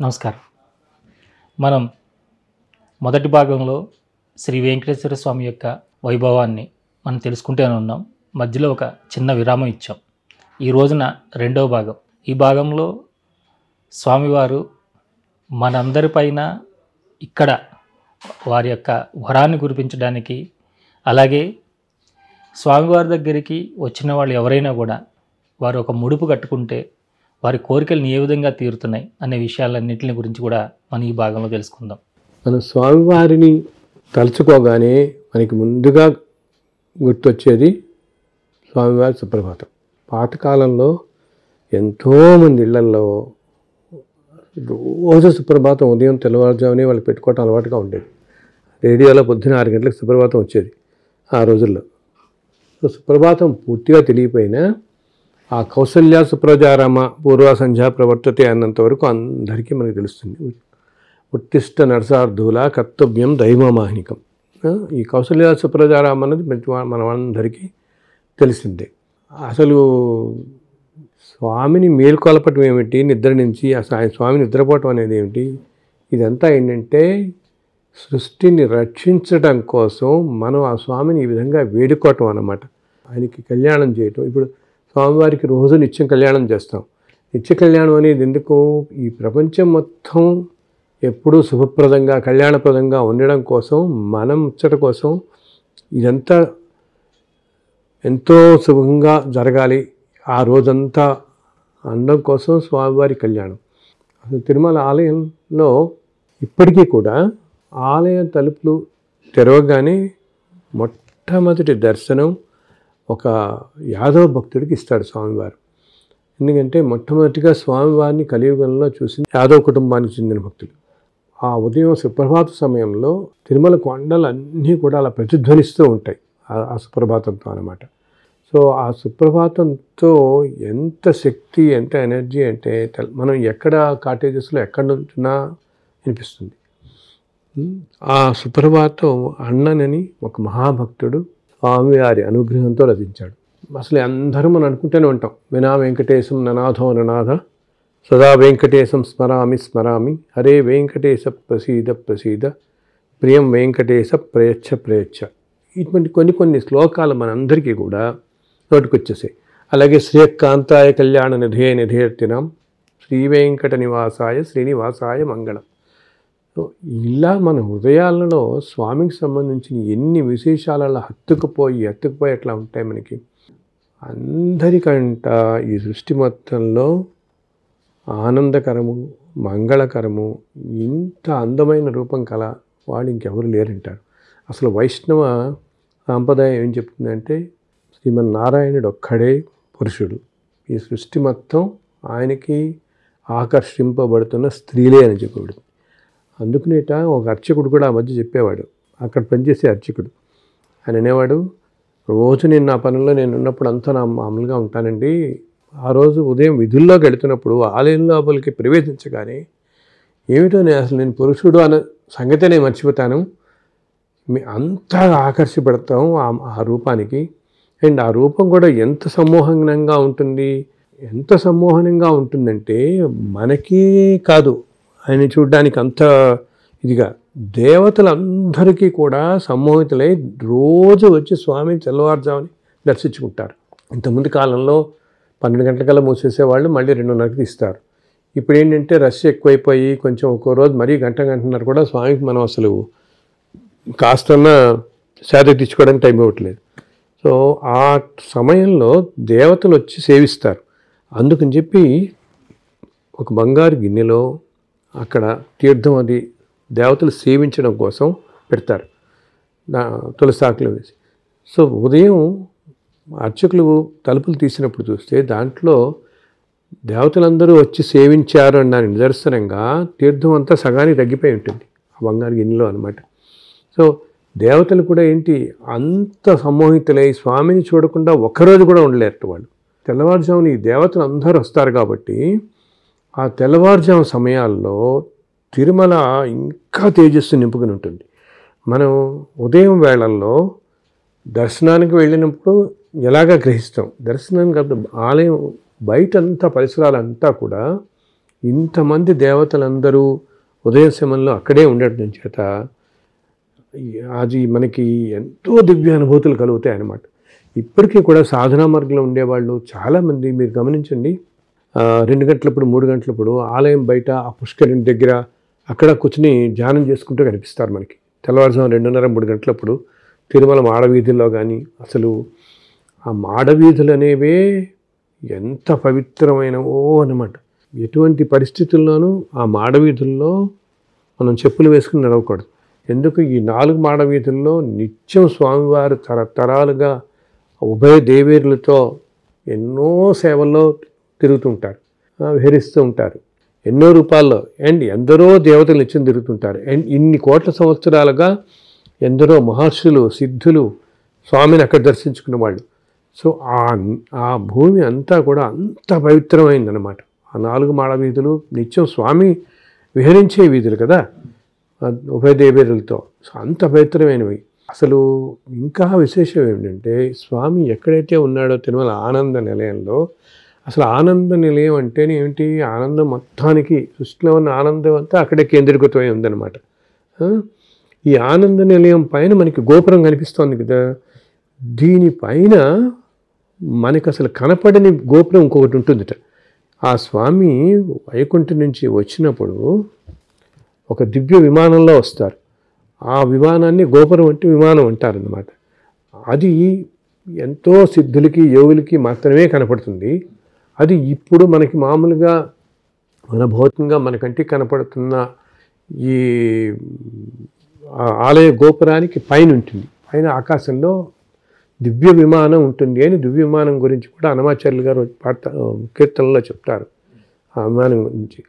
నమస్కారం. మనం మొదటి భాగంలో శ్రీ వెంకటేశ్వర స్వామి యొక్క వైభవాన్ని మనం తెలుసుకుంటూనే ఉన్నాం. మధ్యలో ఒక చిన్న విరామం ఇచ్చాం. ఈ రోజున రెండవ భాగం. ఈ భాగంలో స్వామివారు మనందరిపైన ఇక్కడ వారి యొక్క వరాన్ని కురిపించడానికి, అలాగే స్వామివారి దగ్గరికి వచ్చిన వాళ్ళు ఎవరైనా కూడా వారు ఒక ముడుపు కట్టుకుంటే వారి కోరికలు ఏ విధంగా తీరుతున్నాయి అనే విషయాలన్నింటిని గురించి కూడా మనం ఈ భాగంలో తెలుసుకుందాం. మనం స్వామివారిని తలుచుకోగానే మనకి ముందుగా గుర్తొచ్చేది స్వామివారి సుప్రభాతం. పాతకాలంలో ఎంతోమంది ఇళ్లల్లో రోజు సుప్రభాతం ఉదయం తెల్లవారుజామునే వాళ్ళు పెట్టుకోవటం అలవాటుగా ఉండేది. రేడియోలో పొద్దున 6 గంటలకు సుప్రభాతం వచ్చేది ఆ రోజుల్లో. సుప్రభాతం పూర్తిగా తెలియపోయినా ఆ కౌసల్య సుప్రజారామ పూర్వ సంధ్యా ప్రవర్తతే అన్నంత వరకు అందరికీ మనకు తెలుస్తుంది. ఉత్తిష్ట నరసార్థుల కర్తవ్యం దైవమాహ్నికం. ఈ కౌసల్య సుప్రజారామ అన్నది మన అందరికీ తెలిసిందే. అసలు స్వామిని మేల్కొలపటం ఏమిటి, నిద్ర నుంచి అసలు స్వామి నిద్రపోవటం అనేది ఏమిటి, ఇదంతా ఏంటంటే సృష్టిని రక్షించడం కోసం మనం ఆ స్వామిని ఈ విధంగా వేడుకోవటం అన్నమాట. ఆయనకి కళ్యాణం చేయటం. ఇప్పుడు స్వామివారికి రోజు నిత్యం కళ్యాణం చేస్తాం. నిత్య కళ్యాణం అనేది ఎందుకు? ఈ ప్రపంచం మొత్తం ఎప్పుడూ శుభప్రదంగా కళ్యాణప్రదంగా ఉండడం కోసం, మనం ముచ్చట కోసం ఇదంతా ఎంతో శుభంగా జరగాలి, ఆ రోజంతా అనడం కోసం స్వామివారి కళ్యాణం. అసలు తిరుమల ఆలయంలో ఇప్పటికీ కూడా ఆలయ తలుపులు తెరవగానే మొట్టమొదటి దర్శనం ఒక యాదవ భక్తుడికి ఇస్తాడు స్వామివారు. ఎందుకంటే మొట్టమొదటిగా స్వామివారిని కలియుగంలో చూసింది యాదవ కుటుంబానికి చెందిన భక్తులు. ఆ ఉదయం సుప్రభాత సమయంలో తిరుమల కొండలన్నీ కూడా అలా ప్రతిధ్వనిస్తూ ఉంటాయి ఆ సుప్రభాతంతో అన్నమాట. సో ఆ సుప్రభాతంతో ఎంత శక్తి, ఎంత ఎనర్జీ అంటే మనం ఎక్కడ కాటేజెస్లో ఎక్కడ నుంచున్నా అనిపిస్తుంది. ఆ సుప్రభాతం అన్ననని ఒక మహాభక్తుడు స్వామివారి అనుగ్రహంతో రచించాడు. అసలు అందరూ మనం అనుకుంటూనే ఉంటాం, వినా వెంకటేశం ననాథో ననాథ సదా వెంకటేశం స్మరామి స్మరామి హరే వెంకటేశ ప్రసీద ప్రసీద ప్రియం వెంకటేశ ప్రయచ్ఛ ప్రయచ్ఛ. ఇటువంటి కొన్ని శ్లోకాలు మనందరికీ కూడా నోటికొచ్చేసాయి. అలాగే శ్రీకాంతాయ కళ్యాణ నిధే నిధేర్తినాం శ్రీ వెంకట నివాసాయ శ్రీనివాసాయ మంగళం. సో ఇలా మన హృదయాలలో స్వామికి సంబంధించిన ఎన్ని విశేషాలలో హత్తుకుపోయి అట్లా ఉంటాయి మనకి. అందరికంట ఈ సృష్టి మొత్తంలో ఆనందకరము, మంగళకరము, ఇంత అందమైన రూపం కల వాళ్ళు ఇంకెవరు లేరంటారు. అసలు వైష్ణవ సాంప్రదాయం ఏం చెప్తుందంటే శ్రీమన్నారాయణుడు ఒక్కడే పురుషుడు, ఈ సృష్టి మొత్తం ఆయనకి ఆకర్షింపబడుతున్న స్త్రీలే అని చెప్పబడుతుంది. అందుకునేట ఒక అర్చకుడు కూడా ఆ మధ్య చెప్పేవాడు, అక్కడ పనిచేసే అర్చకుడు. ఆయన అనేవాడు, రోజు నేను నా పనుల్లో నేను ఉన్నప్పుడు అంతా నా మామూలుగా ఉంటానండి, ఆ రోజు ఉదయం విధుల్లోకి వెళుతున్నప్పుడు ఆలయం లోపలికి ప్రవేశించగానే ఏమిటో నేను పురుషుడు అన్న సంగతే నేను మర్చిపోతాను, అంతా ఆకర్షపడతాం ఆ రూపానికి. అండ్ ఆ రూపం కూడా ఎంత సమ్మోహనంగా ఉంటుంది, ఎంత సమ్మోహనంగా ఉంటుందంటే మనకే కాదు ఆయన చూడ్డానికి అంత ఇదిగా దేవతలందరికీ కూడా సమ్మోహితులై రోజు వచ్చి స్వామిని తెల్లవారుజాముని దర్శించుకుంటారు. ఇంతకుముందు కాలంలో 12 గంటలకల్లా మూసేసేవాళ్ళు, మళ్ళీ 2:30కి తీస్తారు. ఇప్పుడు ఏంటంటే రష్ ఎక్కువైపోయి కొంచెం ఒక్కో రోజు మరీ గంటన్నర కూడా స్వామికి మనం అసలు కాస్తన్నా సేద తీర్చుకోవడానికి టైం ఇవ్వట్లేదు. సో ఆ సమయంలో దేవతలు వచ్చి సేవిస్తారు. అందుకని చెప్పి ఒక బంగారు గిన్నెలో అక్కడ తీర్థం అది దేవతలు సేవించడం కోసం పెడతారు, తులసాకులు వేసి. సో ఉదయం అర్చకులు తలుపులు తీసినప్పుడు చూస్తే దాంట్లో దేవతలందరూ వచ్చి సేవించారు అన్న నిదర్శనంగా తీర్థం అంతా సగానికి తగ్గిపోయి ఉంటుంది ఆ బంగారు గిన్నెలో అనమాట. సో దేవతలు కూడా ఏంటి అంత సమ్మోహితులై స్వామిని చూడకుండా ఒక్కరోజు కూడా ఉండలేరు వాళ్ళు. తెల్లవారుజామున ఈ దేవతలు అందరూ వస్తారు కాబట్టి ఆ తెల్లవారుజాము సమయాల్లో తిరుమల ఇంకా తేజస్సు నింపుకుని ఉంటుంది. మనం ఉదయం వేళల్లో దర్శనానికి వెళ్ళినప్పుడు ఎలాగా గ్రహిస్తాం, దర్శనానికి ఆలయం బయటంతా పరిసరాలంతా కూడా ఇంతమంది దేవతలందరూ ఉదయ సమయంలో అక్కడే ఉండటం చేత అది మనకి ఎంతో దివ్య అనుభూతులు కలుగుతాయి అన్నమాట. ఇప్పటికీ కూడా సాధనా మార్గంలో ఉండేవాళ్ళు చాలామంది మీరు గమనించండి, 2 గంటలప్పుడు 3 గంటలప్పుడు ఆలయం బయట ఆ పుష్కరిణి దగ్గర అక్కడ కూర్చుని ధ్యానం చేసుకుంటూ కనిపిస్తారు మనకి. తెల్లవారుజాము 2:30-3 గంటలప్పుడు తిరుమల మాడవీధుల్లో కానీ, అసలు ఆ మాడవీధులు అనేవే ఎంత పవిత్రమైనవో అన్నమాట. ఎటువంటి పరిస్థితుల్లోనూ ఆ మాడవీధుల్లో మనం చెప్పులు వేసుకుని నడవకూడదు. ఎందుకు ఈ 4 మాడవీధుల్లో నిత్యం స్వామివారు తరతరాలుగా ఉభయ దేవేరులతో ఎన్నో సేవల్లో తిరుగుతుంటారు, విహరిస్తూ ఉంటారు, ఎన్నో రూపాల్లో. అండ్ ఎందరో దేవతలు నిత్యం తిరుగుతుంటారు. అండ్ ఇన్ని కోట్ల సంవత్సరాలుగా ఎందరో మహర్షులు సిద్ధులు స్వామిని అక్కడ దర్శించుకున్న వాళ్ళు. సో ఆ భూమి అంతా కూడా అంత పవిత్రమైందన్నమాట. ఆ 4 మాడవీధులు నిత్యం స్వామి విహరించే వీధులు కదా ఉభయ దేవేరులతో. సో అంత పవిత్రమైనవి. అసలు ఇంకా విశేషం ఏమిటంటే స్వామి ఎక్కడైతే ఉన్నాడో తిరుమల ఆనంద నిలయంలో, అసలు ఆనంద నిలయం అంటేనే ఏమిటి, ఆనందం మొత్తానికి సృష్టిలో ఉన్న ఆనందం అంతా అక్కడే కేంద్రీకృతమై ఉందన్నమాట. ఈ ఆనంద నిలయం పైన మనకి గోపురం కనిపిస్తోంది కదా, దీనిపైన మనకు అసలు కనపడని గోపురం ఇంకొకటి ఉంటుందిట. ఆ స్వామి వైకుంఠం నుంచి వచ్చినప్పుడు ఒక దివ్య విమానంలో వస్తారు. ఆ విమానాన్ని గోపురం అంటే విమానం అంటారన్నమాట. అది ఎంతో సిద్ధులకి యోగులకి మాత్రమే కనపడుతుంది. అది ఇప్పుడు మనకి మామూలుగా మన భౌతికంగా మనకంటే కనపడుతున్న ఈ ఆలయ గోపురానికి పైన ఉంటుంది. పైన ఆకాశంలో దివ్య విమానం ఉంటుంది అని దివ్య విమానం గురించి కూడా అన్నమాచార్యులు గారు కీర్తనలో చెప్తారు. ఆ విమానం గురించి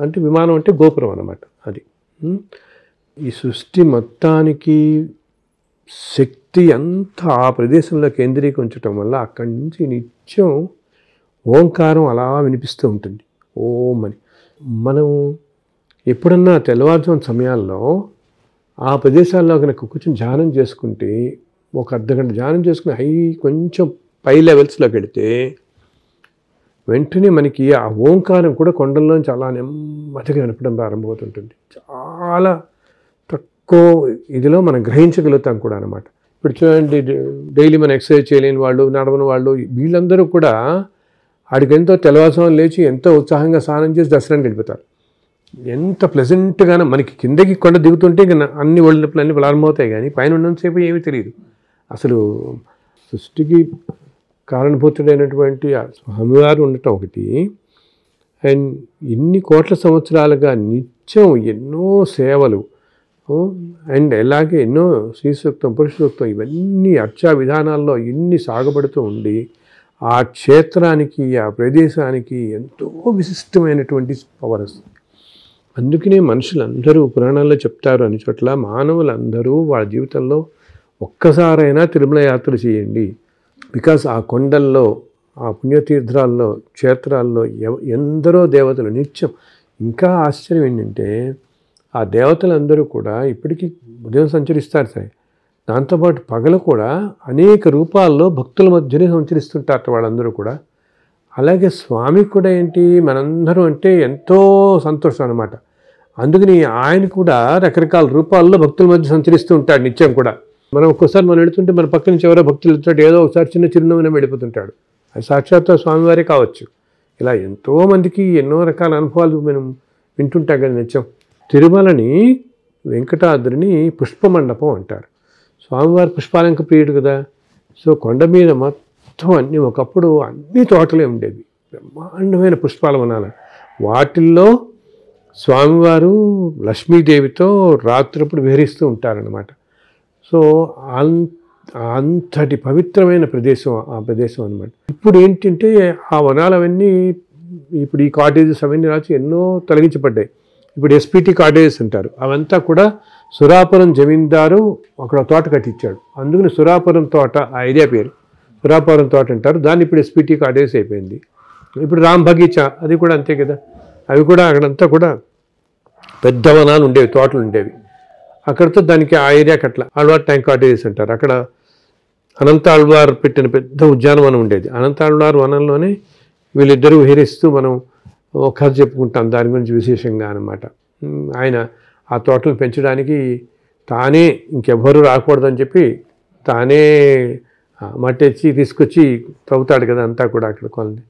అంటే విమానం అంటే గోపురం అన్నమాట. అది ఈ సృష్టి మొత్తానికి శక్తి అంతా ఆ ప్రదేశంలో కేంద్రీకరించడం వల్ల అక్కడి నుంచి నిత్యం ఓంకారం అలా వినిపిస్తూ ఉంటుంది, ఓం అని. మనం ఎప్పుడన్నా తెల్లవారుజాము సమయాల్లో ఆ ప్రదేశాల్లో కనుక కూర్చొని ధ్యానం చేసుకుంటే, ఒక అర్ధగంట ధ్యానం చేసుకుని కొంచెం పై లెవెల్స్లోకి వెళితే వెంటనే మనకి ఆ ఓంకారం కూడా కొండల్లోంచి చాలా నెమ్మదిగా వినపడం ప్రారంభమవుతుంటుంది. చాలా తక్కువ ఇదిలో మనం గ్రహించగలుగుతాం కూడా అనమాట. ఇప్పుడు చూడండి, డైలీ మనం ఎక్సర్సైజ్ చేయలేని వాళ్ళు, నడవని వాళ్ళు, వీళ్ళందరూ కూడా ఆడికి ఎంతో తెల్లవారుజామున లేచి ఎంతో ఉత్సాహంగా స్నానం చేసి దర్శనానికి వెళ్ళిపోతారు. ఎంత ప్లెజెంట్గానో మనకి కిందకి కొండ దిగుతుంటే ఇంకా అన్ని ఒళ్ళు నొప్పులు అన్నీ ప్రారంభమవుతాయి, కానీ పైన ఉన్నంతసేపు ఏమీ తెలియదు. అసలు సృష్టికి కారణభూతుడైనటువంటి స్వామివారు ఉండటం ఒకటి, అండ్ ఇన్ని కోట్ల సంవత్సరాలుగా నిత్యం ఎన్నో సేవలు, అండ్ అలాగే ఎన్నో శ్రీ సూక్తం, పురుష సూక్తం, ఇవన్నీ అర్చా విధానాల్లో ఇన్ని సాగబడుతూ ఉండి ఆ క్షేత్రానికి, ఆ ప్రదేశానికి ఎంతో విశిష్టమైనటువంటి పవర్ వస్తుంది. అందుకనే మనుషులందరూ పురాణాల్లో చెప్తారు, అన్ని చోట్ల మానవులందరూ వాళ్ళ జీవితంలో ఒక్కసారైనా తిరుమల యాత్ర చేయండి. బికాస్ ఆ కొండల్లో, ఆ పుణ్యతీర్థాల్లో, క్షేత్రాల్లో ఎందరో దేవతలు నిత్యం. ఇంకా ఆశ్చర్యం ఏంటంటే ఆ దేవతలందరూ కూడా ఇప్పటికీ ఉదయం సంచరిస్తారు సరే, దాంతోపాటు పగలు కూడా అనేక రూపాల్లో భక్తుల మధ్యనే సంచరిస్తుంటారట వాళ్ళందరూ కూడా. అలాగే స్వామి కూడా ఏంటి, మనందరం అంటే ఎంతో సంతోషం అనమాట. అందుకని ఆయన కూడా రకరకాల రూపాల్లో భక్తుల మధ్య సంచరిస్తూ ఉంటాడు నిత్యం కూడా. మనం ఒక్కోసారి మనం వెళుతుంటే మన పక్క నుంచి ఎవరో భక్తులు వెళ్తుంటే ఏదో ఒకసారి చిన్న చిరునవ్వునే వెళ్ళిపోతుంటాడు. అది సాక్షాత్ స్వామివారే కావచ్చు. ఇలా ఎంతోమందికి ఎన్నో రకాల అనుభవాలు మనం వింటుంటాం కదా నిత్యం. తిరుమలని, వెంకటాద్రిని పుష్పమండపం అంటారు. స్వామివారి పుష్పాలంక ప్రియుడు కదా. సో కొండ మీద మొత్తం అన్నీ, ఒకప్పుడు అన్ని తోటలే ఉండేవి, బ్రహ్మాండమైన పుష్పాల వనాలు. వాటిల్లో స్వామివారు లక్ష్మీదేవితో రాత్రప్పుడు విహరిస్తూ ఉంటారన్నమాట. సో అంతటి పవిత్రమైన ప్రదేశం ఆ ప్రదేశం అనమాట. ఇప్పుడు ఏంటంటే ఆ వనాలు అవన్నీ ఇప్పుడు ఈ కాటేజెస్ అవన్నీ రాసి ఎన్నో తొలగించబడ్డాయి. ఇప్పుడు ఎస్పీటీ కాటేజెస్ అంటారు. అవంతా కూడా సురాపురం జమీందారు అక్కడ తోట కట్టించాడు. అందుకని సురాపురం తోట, ఆ ఏరియా పేరు సురాపురం తోట అంటారు. దాన్ని ఇప్పుడు ఎస్పీటీ కాటేజెస్ అయిపోయింది. ఇప్పుడు రామ్ బగీచా, అది కూడా అంతే కదా. అవి కూడా అక్కడంతా కూడా పెద్ద వనాలు ఉండేవి, తోటలు ఉండేవి. అక్కడితో దానికి ఆ ఏరియాకి అట్లా ఆళ్వార్ ట్యాంక్ కాటేజెస్ అంటారు. అక్కడ అనంత ఆళ్వార్ పెట్టిన పెద్ద ఉద్యానవనం ఉండేది. అనంత ఆళ్వార్ వనంలోనే వీళ్ళిద్దరూ విహరిస్తూ మనం ఒక కథ చెప్పుకుంటాం దాని గురించి విశేషంగా అనమాట. ఆయన ఆ తోటలను పెంచడానికి తానే ఇంకెవ్వరూ రాకూడదని చెప్పి తానే మట్టి తెచ్చి తీసుకొచ్చి తవ్వుతాడు కదా అంతా కూడా అక్కడ కొలంది.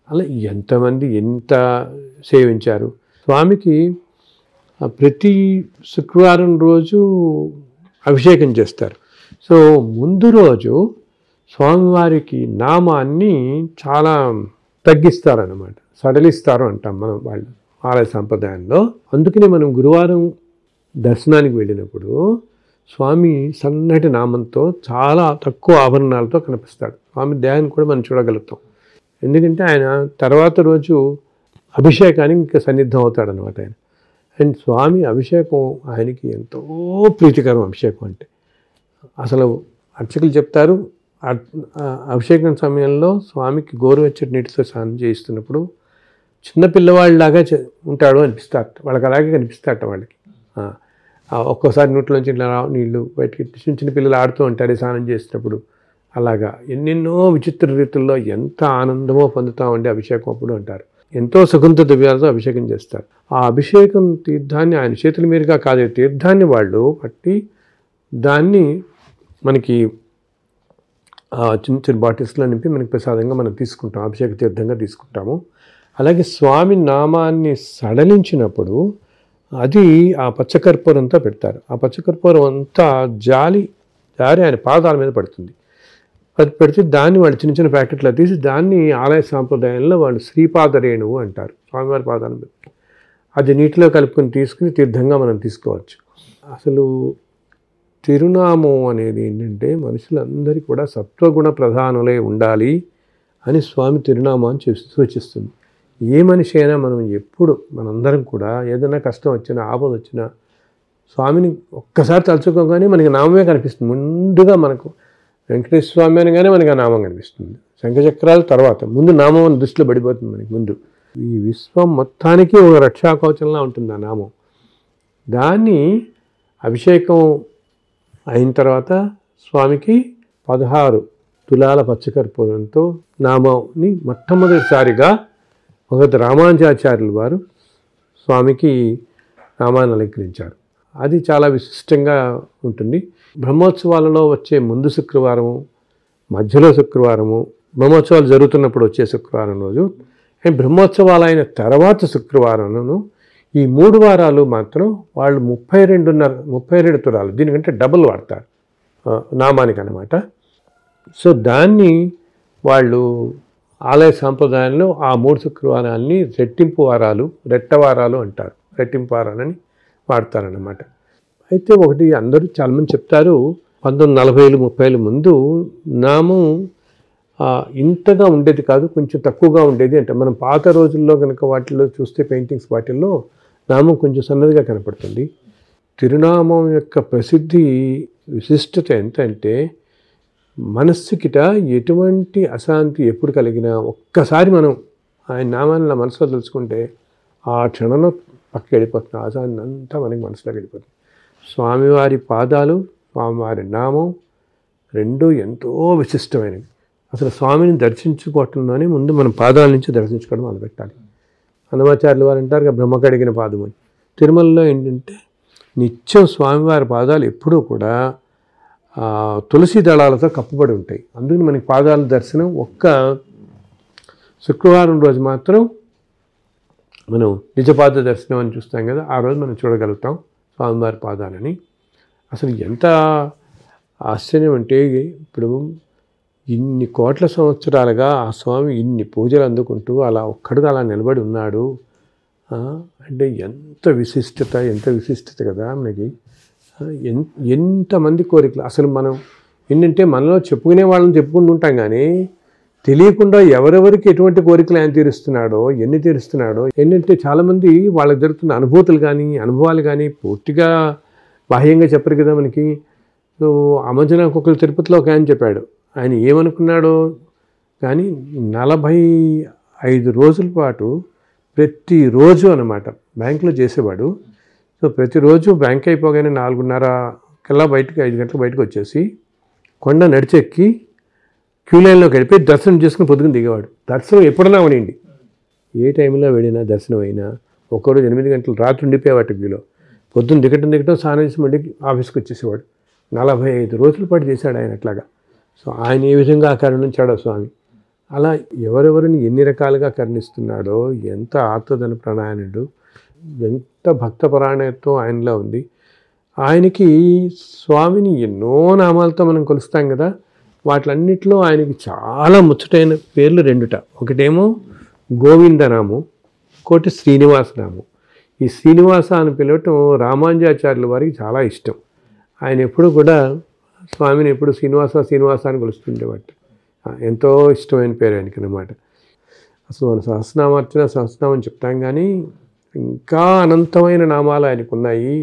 అలా ఎంతమంది ఎంత సేవించారు. స్వామికి ప్రతి శుక్రవారం రోజు అభిషేకం చేస్తారు. సో ముందు రోజు స్వామివారికి నామాన్ని చాలా తగ్గిస్తారన్నమాట, సడలిస్తారు అంటాం మనం వాళ్ళు ఆలయ సాంప్రదాయంలో. అందుకనే మనం గురువారం దర్శనానికి వెళ్ళినప్పుడు స్వామి సన్నటి నామంతో చాలా తక్కువ ఆభరణాలతో కనిపిస్తాడు. స్వామి దేహాన్ని కూడా మనం చూడగలుగుతాం. ఎందుకంటే ఆయన తర్వాత రోజు అభిషేకానికి ఇంకా సన్నిద్ధం అవుతాడనమాట ఆయన. అండ్ స్వామి అభిషేకం ఆయనకి ఎంతో ప్రీతికరం. అభిషేకం అంటే అసలు అర్చకులు చెప్తారు, అభిషేకం సమయంలో స్వామికి గోరువెచ్చటి నీటితో స్నానం చేయిస్తున్నప్పుడు చిన్న పిల్లవాళ్ళలాగా ఉంటాడు అనిపిస్తారట వాళ్ళకి, అలాగే కనిపిస్తారట వాళ్ళకి. ఒక్కోసారి నోట్లోంచి నీళ్ళు బయటికి చిన్న చిన్న పిల్లలు ఆడుతూ ఉంటారు స్నానం చేసినప్పుడు. అలాగా ఎన్నెన్నో విచిత్ర రీతుల్లో ఎంత ఆనందమో పొందుతామండి అభిషేకం అప్పుడు అంటారు. ఎంతో సుగంధ ద్రవ్యాలతో అభిషేకం చేస్తారు. ఆ అభిషేకం తీర్థాన్ని ఆయన చేతుల మీదుగా కాదు, తీర్థాన్ని వాళ్ళు పట్టి దాన్ని మనకి చిన్న చిన్న బాటిల్స్లో నింపి మనకి ప్రసాదంగా మనం తీసుకుంటాం, అభిషేక తీర్థంగా తీసుకుంటాము. అలాగే స్వామి నామాన్ని సడలించినప్పుడు అది ఆ పచ్చకర్పూరంతో పెడతారు. ఆ పచ్చకర్పూరం అంతా జారి ఆయన పాదాల మీద పడుతుంది. అది పెడితే దాన్ని వాళ్ళు చిన్న చిన్న ప్యాకెట్లో తీసి దాన్ని ఆలయ సాంప్రదాయంలో వాళ్ళు శ్రీపాద రేణువు అంటారు. స్వామివారి పాదాల మీద అది నీటిలో కలుపుకొని తీసుకుని తీర్థంగా మనం తీసుకోవచ్చు. అసలు తిరునామం అనేది ఏంటంటే మనుషులందరికీ కూడా సత్వగుణ ప్రధానులై ఉండాలి అని స్వామి తిరునామాన్ని సూచిస్తుంది. ఏ మనిషి అయినా మనం ఎప్పుడు మనందరం కూడా ఏదైనా కష్టం వచ్చినా ఆపద వచ్చినా స్వామిని ఒక్కసారి తలుచుకోగానే మనకి నామమే కనిపిస్తుంది. ముందుగా మనకు వెంకటేశ్వర స్వామి అనగానే మనకి ఆ నామం కనిపిస్తుంది. శంఖచక్రాల తర్వాత ముందు నామం దృష్టిలో పడిపోతుంది మనకి ముందు. ఈ విశ్వం మొత్తానికి ఒక రక్షాకవచంలా ఉంటుంది ఆ నామం. దాన్ని అభిషేకం అయిన తర్వాత స్వామికి 16 తులాల పచ్చకర్పూరంతో నామాన్ని మొట్టమొదటిసారిగా భగవద్ రామానుజాచార్యులు వారు స్వామికి నామాన్ని అలంకరించారు. అది చాలా విశిష్టంగా ఉంటుంది. బ్రహ్మోత్సవాలలో వచ్చే ముందు శుక్రవారము, మధ్యలో శుక్రవారము, బ్రహ్మోత్సవాలు జరుగుతున్నప్పుడు వచ్చే శుక్రవారం రోజు, బ్రహ్మోత్సవాలు అయిన తర్వాత శుక్రవారంను ఈ 3 వారాలు మాత్రం వాళ్ళు 32 తులాలు దీనికంటే డబుల్ వాడతారు నామానికి అన్నమాట. సో దాన్ని వాళ్ళు ఆలయ సాంప్రదాయంలో ఆ 3 శుక్రవారాలని రెట్టవారాలు అంటారు. రెట్టింపు వారాలని వాడతారన్నమాట. అయితే ఒకటి అందరూ చాలామంది చెప్తారు 1940, 30 ముందు నామం ఇంతగా ఉండేది కాదు, కొంచెం తక్కువగా ఉండేది అంటే. మనం పాత రోజుల్లో కనుక వాటిల్లో చూస్తే పెయింటింగ్స్ వాటిల్లో నామం కొంచెం సన్నదిగా కనపడుతుంది. తిరునామం యొక్క ప్రసిద్ధి విశిష్టత ఎంత అంటే మనస్సుకిట ఎటువంటి అశాంతి ఎప్పుడు కలిగినా ఒక్కసారి మనం ఆయన నామాన్ని మనసులో తెలుసుకుంటే ఆ క్షణంలో పక్కకి వెళ్ళిపోతుంది. అశాంతి అంతా మనకి మనసులోకి వెళ్ళిపోతుంది. స్వామివారి పాదాలు, స్వామివారి నామం రెండూ ఎంతో విశిష్టమైనవి. అసలు స్వామిని దర్శించుకోవటంలోనే ముందు మనం పాదాల నుంచి దర్శించుకోవడం మొదలుపెట్టాలి. హనుమాచార్యులు వారు అంటారు బ్రహ్మ కడిగిన పాదం అని. తిరుమలలో ఏంటంటే నిత్యం స్వామివారి పాదాలు ఎప్పుడూ కూడా తులసి దళాలతో కప్పబడి ఉంటాయి. అందుకని మనకి పాదాల దర్శనం ఒక్క శుక్రవారం రోజు మాత్రం మనం నిజపాద దర్శనం అని చూస్తాం కదా, ఆ రోజు మనం చూడగలుగుతాం స్వామివారి పాదాలని. అసలు ఎంత ఆశ్చర్యం అంటే ఇప్పుడు ఇన్ని కోట్ల సంవత్సరాలుగా ఆ స్వామి ఇన్ని పూజలు అందుకుంటూ అలా ఒక్కడుగా అలా నిలబడి ఉన్నాడు అంటే ఎంత విశిష్టత కదా మనకి. ఎంతమంది కోరికలు. అసలు మనం ఏంటంటే మనలో చెప్పుకునే వాళ్ళని చెప్పుకుంటూ ఉంటాం కానీ తెలియకుండా ఎవరెవరికి ఎటువంటి కోరికలు ఆయన తీరుస్తున్నాడో, ఎన్ని తీరుస్తున్నాడో. ఏంటంటే చాలామంది వాళ్ళకి జరుగుతున్న అనుభవాలు కానీ పూర్తిగా బాహ్యంగా చెప్పరు కదా మనకి. సో ఆ మధ్యన ఒక్కొక్కరు తిరుపతిలో ఒక ఆయన చెప్పాడు, ఆయన ఏమనుకున్నాడో కానీ 45 రోజుల పాటు ప్రతిరోజు అన్నమాట బ్యాంకులో చేసేవాడు. సో ప్రతిరోజు బ్యాంక్ అయిపోగానే 4:30 కల్లా 5 గంటలకు బయటకు వచ్చేసి కొండ నడిచెక్కి క్యూ లైన్లోకి వెళ్ళిపోయి దర్శనం చేసుకుని పొద్దుకుని దిగేవాడు. దర్శనం ఎప్పుడన్నా అవనండి, ఏ టైంలో వెళ్ళినా దర్శనం అయినా ఒక్కరోజు 8 గంటలు రాత్రి ఉండిపోయేవాటి క్యూలో. పొద్దున్న దిగటం స్నానం చేసి మళ్ళీ ఆఫీస్కి వచ్చేసేవాడు. 45 రోజుల పాటు చేశాడు ఆయన అట్లాగా. సో ఆయన ఏ విధంగా కరుణించాడో స్వామి. అలా ఎవరెవరిని ఎన్ని రకాలుగా కరుణిస్తున్నాడో, ఎంత ఆర్తధన ప్రాణాయనుడు, ఎంత భక్తపరాయణతో ఆయనలో ఉంది. ఆయనకి స్వామిని ఎన్నో నామాలతో మనం కొలుస్తాం కదా, వాటిలన్నిటిలో ఆయనకి చాలా ముచ్చటైన పేర్లు రెండుట. ఒకటేమో గోవిందనామం, ఇంకోటి శ్రీనివాసనామం. ఈ శ్రీనివాస అని పిలవటం రామానుజాచార్యుల వారికి చాలా ఇష్టం. ఆయన ఎప్పుడు కూడా స్వామిని ఎప్పుడు శ్రీనివాస అని కొలుస్తుండేవాట. ఎంతో ఇష్టమైన పేరు ఆయనకి అన్నమాట. అసలు మన సహస్రనామం చెప్తాం కానీ ఇంకా అనంతమైన నామాలు ఆయనకు ఉన్నాయి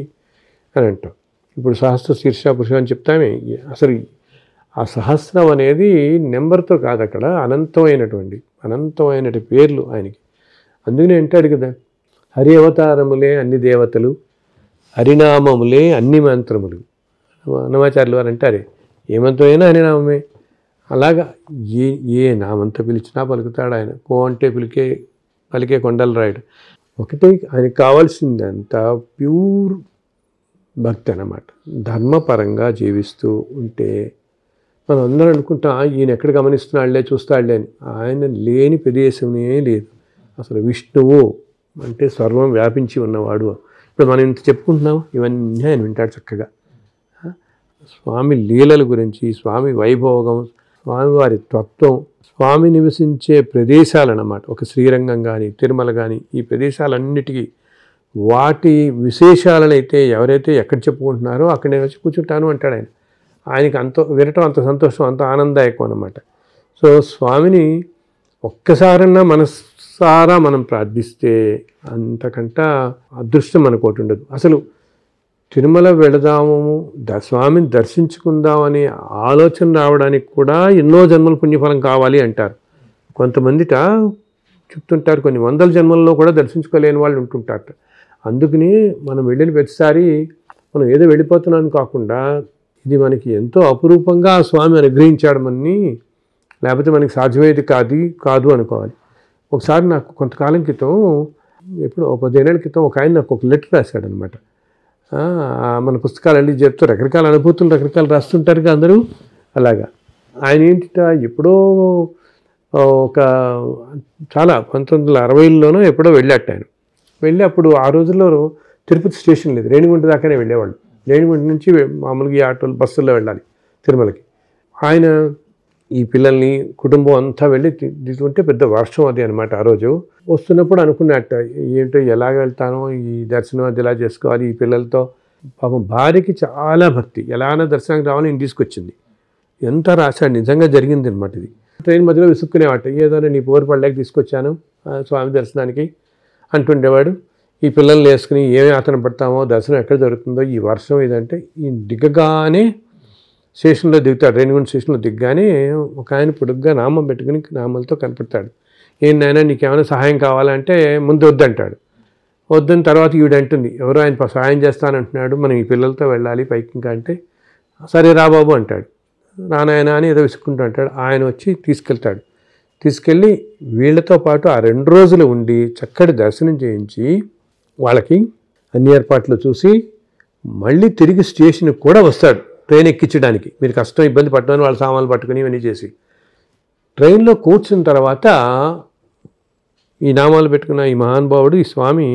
అని అంటాం. ఇప్పుడు సహస్ర శీర్ష పురుష అని చెప్తామే, అసలు ఆ సహస్రం అనేది నెంబర్తో కాదు, అక్కడ అనంతమైన పేర్లు ఆయనకి. అందుకనే అంటాడు కదా, హరి అవతారములే అన్ని దేవతలు, హరినామములే అన్ని మంత్రములు. అన్నమాచార్యులు వారు అంటారే, ఏ మంత్రమైనా హరినామమే. అలాగా ఏ నామంతా పిలిచినా పలుకుతాడు ఆయన. కో అంటే పలికే కొండలు రాయడు. ఒకటే ఆయనకు కావాల్సిందంతా ప్యూర్ భక్తి అన్నమాట. ధర్మపరంగా జీవిస్తూ ఉంటే మనం అందరం అనుకుంటాం ఈయన ఎక్కడ గమనిస్తున్నాడులే చూస్తాడులే అని. ఆయన లేని ప్రదేశమే లేదు. అసలు విష్ణువు అంటే సర్వం వ్యాపించి ఉన్నవాడు. ఇప్పుడు మనం ఇంత చెప్పుకుంటున్నాం, ఇవన్నీ ఆయన వింటాడు చక్కగా. స్వామి లీలల గురించి, స్వామి వైభోగం, స్వామివారి తత్వం, స్వామి నివసించే ప్రదేశాలన్నమాట. ఒక శ్రీరంగం కానీ తిరుమల కానీ ఈ ప్రదేశాలన్నిటికీ వాటి విశేషాలనైతే ఎవరైతే ఎక్కడ చెప్పుకుంటున్నారో అక్కడ నేను వచ్చి కూర్చుంటాను అంటాడు ఆయన. ఆయనకి వినటం అంత సంతోషం, అంత ఆనందదాయకం అన్నమాట. సో స్వామిని ఒక్కసారన్నా మనసారా మనం ప్రార్థిస్తే అంతకంట అదృష్టం మనకోటి ఉండదు. అసలు తిరుమల వెళదాము, స్వామిని దర్శించుకుందామనే ఆలోచన రావడానికి కూడా ఎన్నో జన్మల పుణ్యఫలం కావాలి అంటారు. కొంతమందిట చెప్తుంటారు, కొన్ని వందల జన్మల్లో కూడా దర్శించుకోలేని వాళ్ళు ఉంటుంటారు. అందుకని మనం వెళ్ళిన ప్రతిసారి మనం ఏదో వెళ్ళిపోతున్నాను కాకుండా ఇది మనకి ఎంతో అపురూపంగా ఆ స్వామి అనుగ్రహించాడు మనని, లేకపోతే మనకి సాధ్యమేది కాదు అనుకోవాలి. ఒకసారి నాకు కొంతకాలం క్రితం, ఎప్పుడు 10 ఏళ్ళ క్రితం ఒక ఆయన నాకు ఒక లెటర్ రాశాడు అనమాట. మన పుస్తకాలు అన్నీ చెప్తూ రకరకాల అనుభూతులు రకరకాలు రాస్తుంటారు అందరూ. అలాగా ఆయన ఏంటిట ఎప్పుడో ఒక చాలా 1960లోనో ఎప్పుడో వెళ్ళాట ఆయన. వెళ్ళి అప్పుడు ఆ రోజుల్లో తిరుపతి స్టేషన్ లేదు, రేణిగుంట దాకానే వెళ్ళేవాళ్ళు. రేణిగుంట నుంచి మామూలుగా ఈ ఆటోలు బస్సుల్లో వెళ్ళాలి తిరుమలకి. ఆయన ఈ పిల్లల్ని కుటుంబం అంతా వెళ్ళి తీసుకుంటే పెద్ద వర్షం అది అనమాట. ఆ రోజు వస్తున్నప్పుడు అనుకున్నట్ట, ఏంటో ఎలాగ వెళ్తానో, ఈ దర్శనం అది ఎలా చేసుకోవాలి ఈ పిల్లలతో. పాపం భార్యకి చాలా భక్తి, ఎలాగైనా దర్శనానికి రావాలని నేను తీసుకొచ్చింది. ఎంత రాశాడు, నిజంగా జరిగింది అనమాట ఇది. ట్రైన్ మధ్యలో విసుక్కునేవాట, ఏదో నీ పోరు పడలేక తీసుకొచ్చాను స్వామి దర్శనానికి అంటుండేవాడు. ఈ పిల్లల్ని వేసుకుని ఏమి ఆతన పడతామో, దర్శనం ఎక్కడ జరుగుతుందో, ఈ వర్షం ఇదంటే ఈ దిగ్గగానే స్టేషన్లో దిగుతాడు. రేణిగుంట స్టేషన్లో దిగ్గానే ఒక ఆయన పొడుగ్గా నామం పెట్టుకుని నామాలతో కనపడతాడు. ఏంటైనా నీకేమైనా సహాయం కావాలంటే ముందు వద్దంటాడు. వద్దని తర్వాత ఈవిడంటుంది, ఎవరో ఆయన సహాయం చేస్తానంటున్నాడు, మనం ఈ పిల్లలతో వెళ్ళాలి పైకి ఇంకా అంటే, సరే రా బాబు అంటాడు. రానాయన అని ఏదో విసుక్కుంటూ అంటాడు. ఆయన వచ్చి తీసుకెళ్ళి వీళ్ళతో పాటు ఆ 2 రోజులు ఉండి చక్కటి దర్శనం చేయించి వాళ్ళకి అన్ని ఏర్పాట్లు చూసి మళ్ళీ తిరిగి స్టేషన్కి కూడా వస్తాడు ట్రైన్ ఎక్కించడానికి. మీరు కష్టం ఇబ్బంది పట్టమని వాళ్ళ సామాన్లు పట్టుకుని ఇవన్నీ చేసి ట్రైన్లో కూర్చున్న తర్వాత ఈ నామాలు పెట్టుకున్న ఈ మహానుభావుడు ఈ స్వామి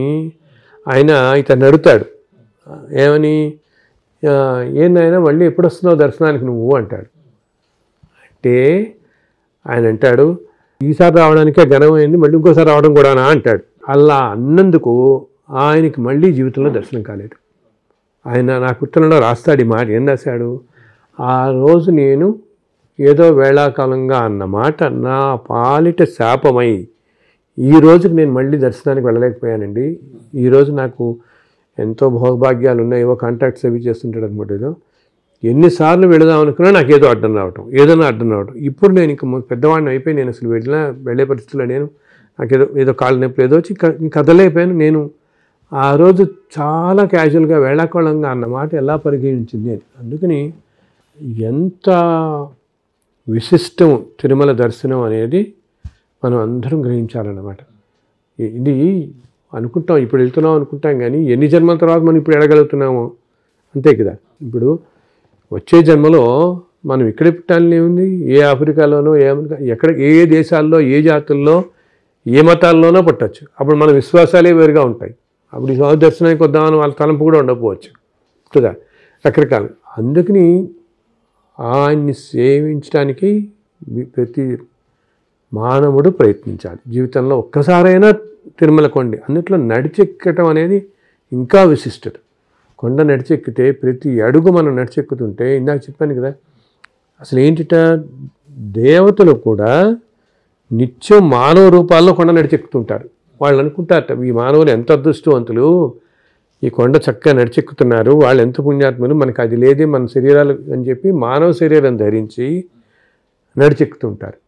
ఆయన ఇతను అడుగుతాడు, ఏమని, ఏనాయనా మళ్ళీ ఎప్పుడు వస్తున్నావు దర్శనానికి నువ్వు అంటాడు. అంటే ఆయన అంటాడు, ఈసారి రావడానికే ఘనమైంది, మళ్ళీ ఇంకోసారి రావడం కూడానా అంటాడు. అలా అన్నందుకు ఆయనకి మళ్ళీ జీవితంలో దర్శనం కాలేదు. ఆయన నాకు ఉత్తరంలో రాస్తాడు ఈ మాట. ఏం రాశాడు, ఆ రోజు నేను ఏదో వేళాకాలంగా అన్నమాట నా పాలిట శాపమై ఈ రోజుకి నేను మళ్ళీ దర్శనానికి వెళ్ళలేకపోయానండి. ఈరోజు నాకు ఎంతో భోగభాగ్యాలు ఉన్నాయి, ఏవో కాంటాక్ట్స్ అవి చేస్తుంటాడు అనమాట. ఏదో ఎన్నిసార్లు వెళదాం అనుకున్నా నాకు ఏదైనా అడ్డం రావటం. ఇప్పుడు నేను ఇంకా పెద్దవాడిని అయిపోయి నేను అసలు వెళ్ళే పరిస్థితుల్లో నాకు ఏదో కాళ్ళ నొప్పి ఏదో వచ్చి కదలేకపోయాను. నేను ఆ రోజు చాలా క్యాజువల్గా వేళాకోళంగా అన్నమాట ఎలా పరిగణించింది అని. అందుకని ఎంత విశిష్టం తిరుమల దర్శనం అనేది మనం అందరం గ్రహించాలన్నమాట. ఇది అనుకుంటాం, ఇప్పుడు వెళ్తున్నాం అనుకుంటాం, కానీ ఎన్ని జన్మల తర్వాత మనం ఇప్పుడు ఎడగలుగుతున్నాము, అంతే కదా. ఇప్పుడు వచ్చే జన్మలో మనం ఇక్కడే పుట్టాలని ఉంది, ఏ ఆఫ్రికాలోనో ఏ అమెరికా ఎక్కడ ఏ దేశాల్లో ఏ జాతుల్లో ఏ మతాల్లోనో పుట్టచ్చు. అప్పుడు మన విశ్వాసాలే వేరుగా ఉంటాయి. అప్పుడు ఈ స్వామి దర్శనానికి వద్దామని వాళ్ళ తలంపు కూడా ఉండకపోవచ్చు కదా, రకరకాలు. అందుకని ఆయన్ని సేవించడానికి ప్రతి మానవుడు ప్రయత్నించాలి. జీవితంలో ఒక్కసారైనా తిరుమల కొండ అన్నిట్లో నడిచెక్కటం అనేది ఇంకా విశిష్టత. కొండ నడిచెక్కితే ప్రతి అడుగు మనం నడిచెక్కుతుంటే, ఇందాక చెప్పాను కదా, అసలు ఏంటిట, దేవతలు కూడా నిత్యం మానవ రూపాల్లో కొండ నడిచెక్కుతుంటారు. వాళ్ళు అనుకుంటారట, ఈ మానవులు ఎంత అదృష్టవంతులు, ఈ కొండ చక్కగా నడిచెక్కుతున్నారు, వాళ్ళు ఎంత పుణ్యాత్ములు, మనకు అది లేదే మన శరీరాలు అని చెప్పి మానవ శరీరం ధరించి నడిచెక్కుతుంటారు.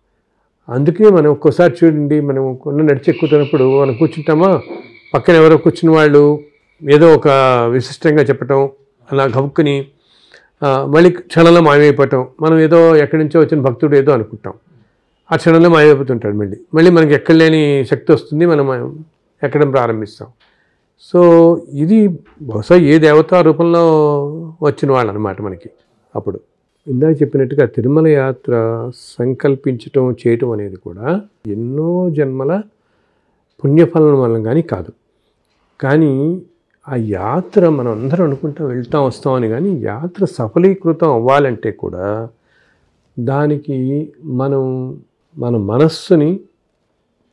అందుకే మనం ఒక్కోసారి చూడండి, మనం కొండ నడిచెక్కుతున్నప్పుడు మనం కూర్చుంటామా, పక్కన ఎవరో కూర్చున్న వాళ్ళు ఏదో ఒక విశిష్టంగా చెప్పటం, అలా గబుక్కుని మళ్ళీ క్షణంలో మాయమైపోవటం, మనం ఏదో ఎక్కడి నుంచో వచ్చిన భక్తుడు ఏదో అనుకుంటాం, ఆ క్షణంలో మాయమైపోతుంటాడు. మళ్ళీ మనకి ఎక్కడ లేని శక్తి వస్తుంది, మనం ఎక్కడం ప్రారంభిస్తాం. సో ఇది బహుశా ఏ దేవతా రూపంలో వచ్చిన వాళ్ళు అనమాట మనకి. అప్పుడు ఇందాక చెప్పినట్టుగా తిరుమల యాత్ర సంకల్పించటం చేయటం అనేది కూడా ఎన్నో జన్మల పుణ్యఫలం వల్ల కానీ కాదు. కానీ ఆ యాత్ర మనం అందరం అనుకుంటాం వెళ్తాం వస్తామని, కానీ యాత్ర సఫలీకృతం అవ్వాలంటే కూడా దానికి మన మనస్సుని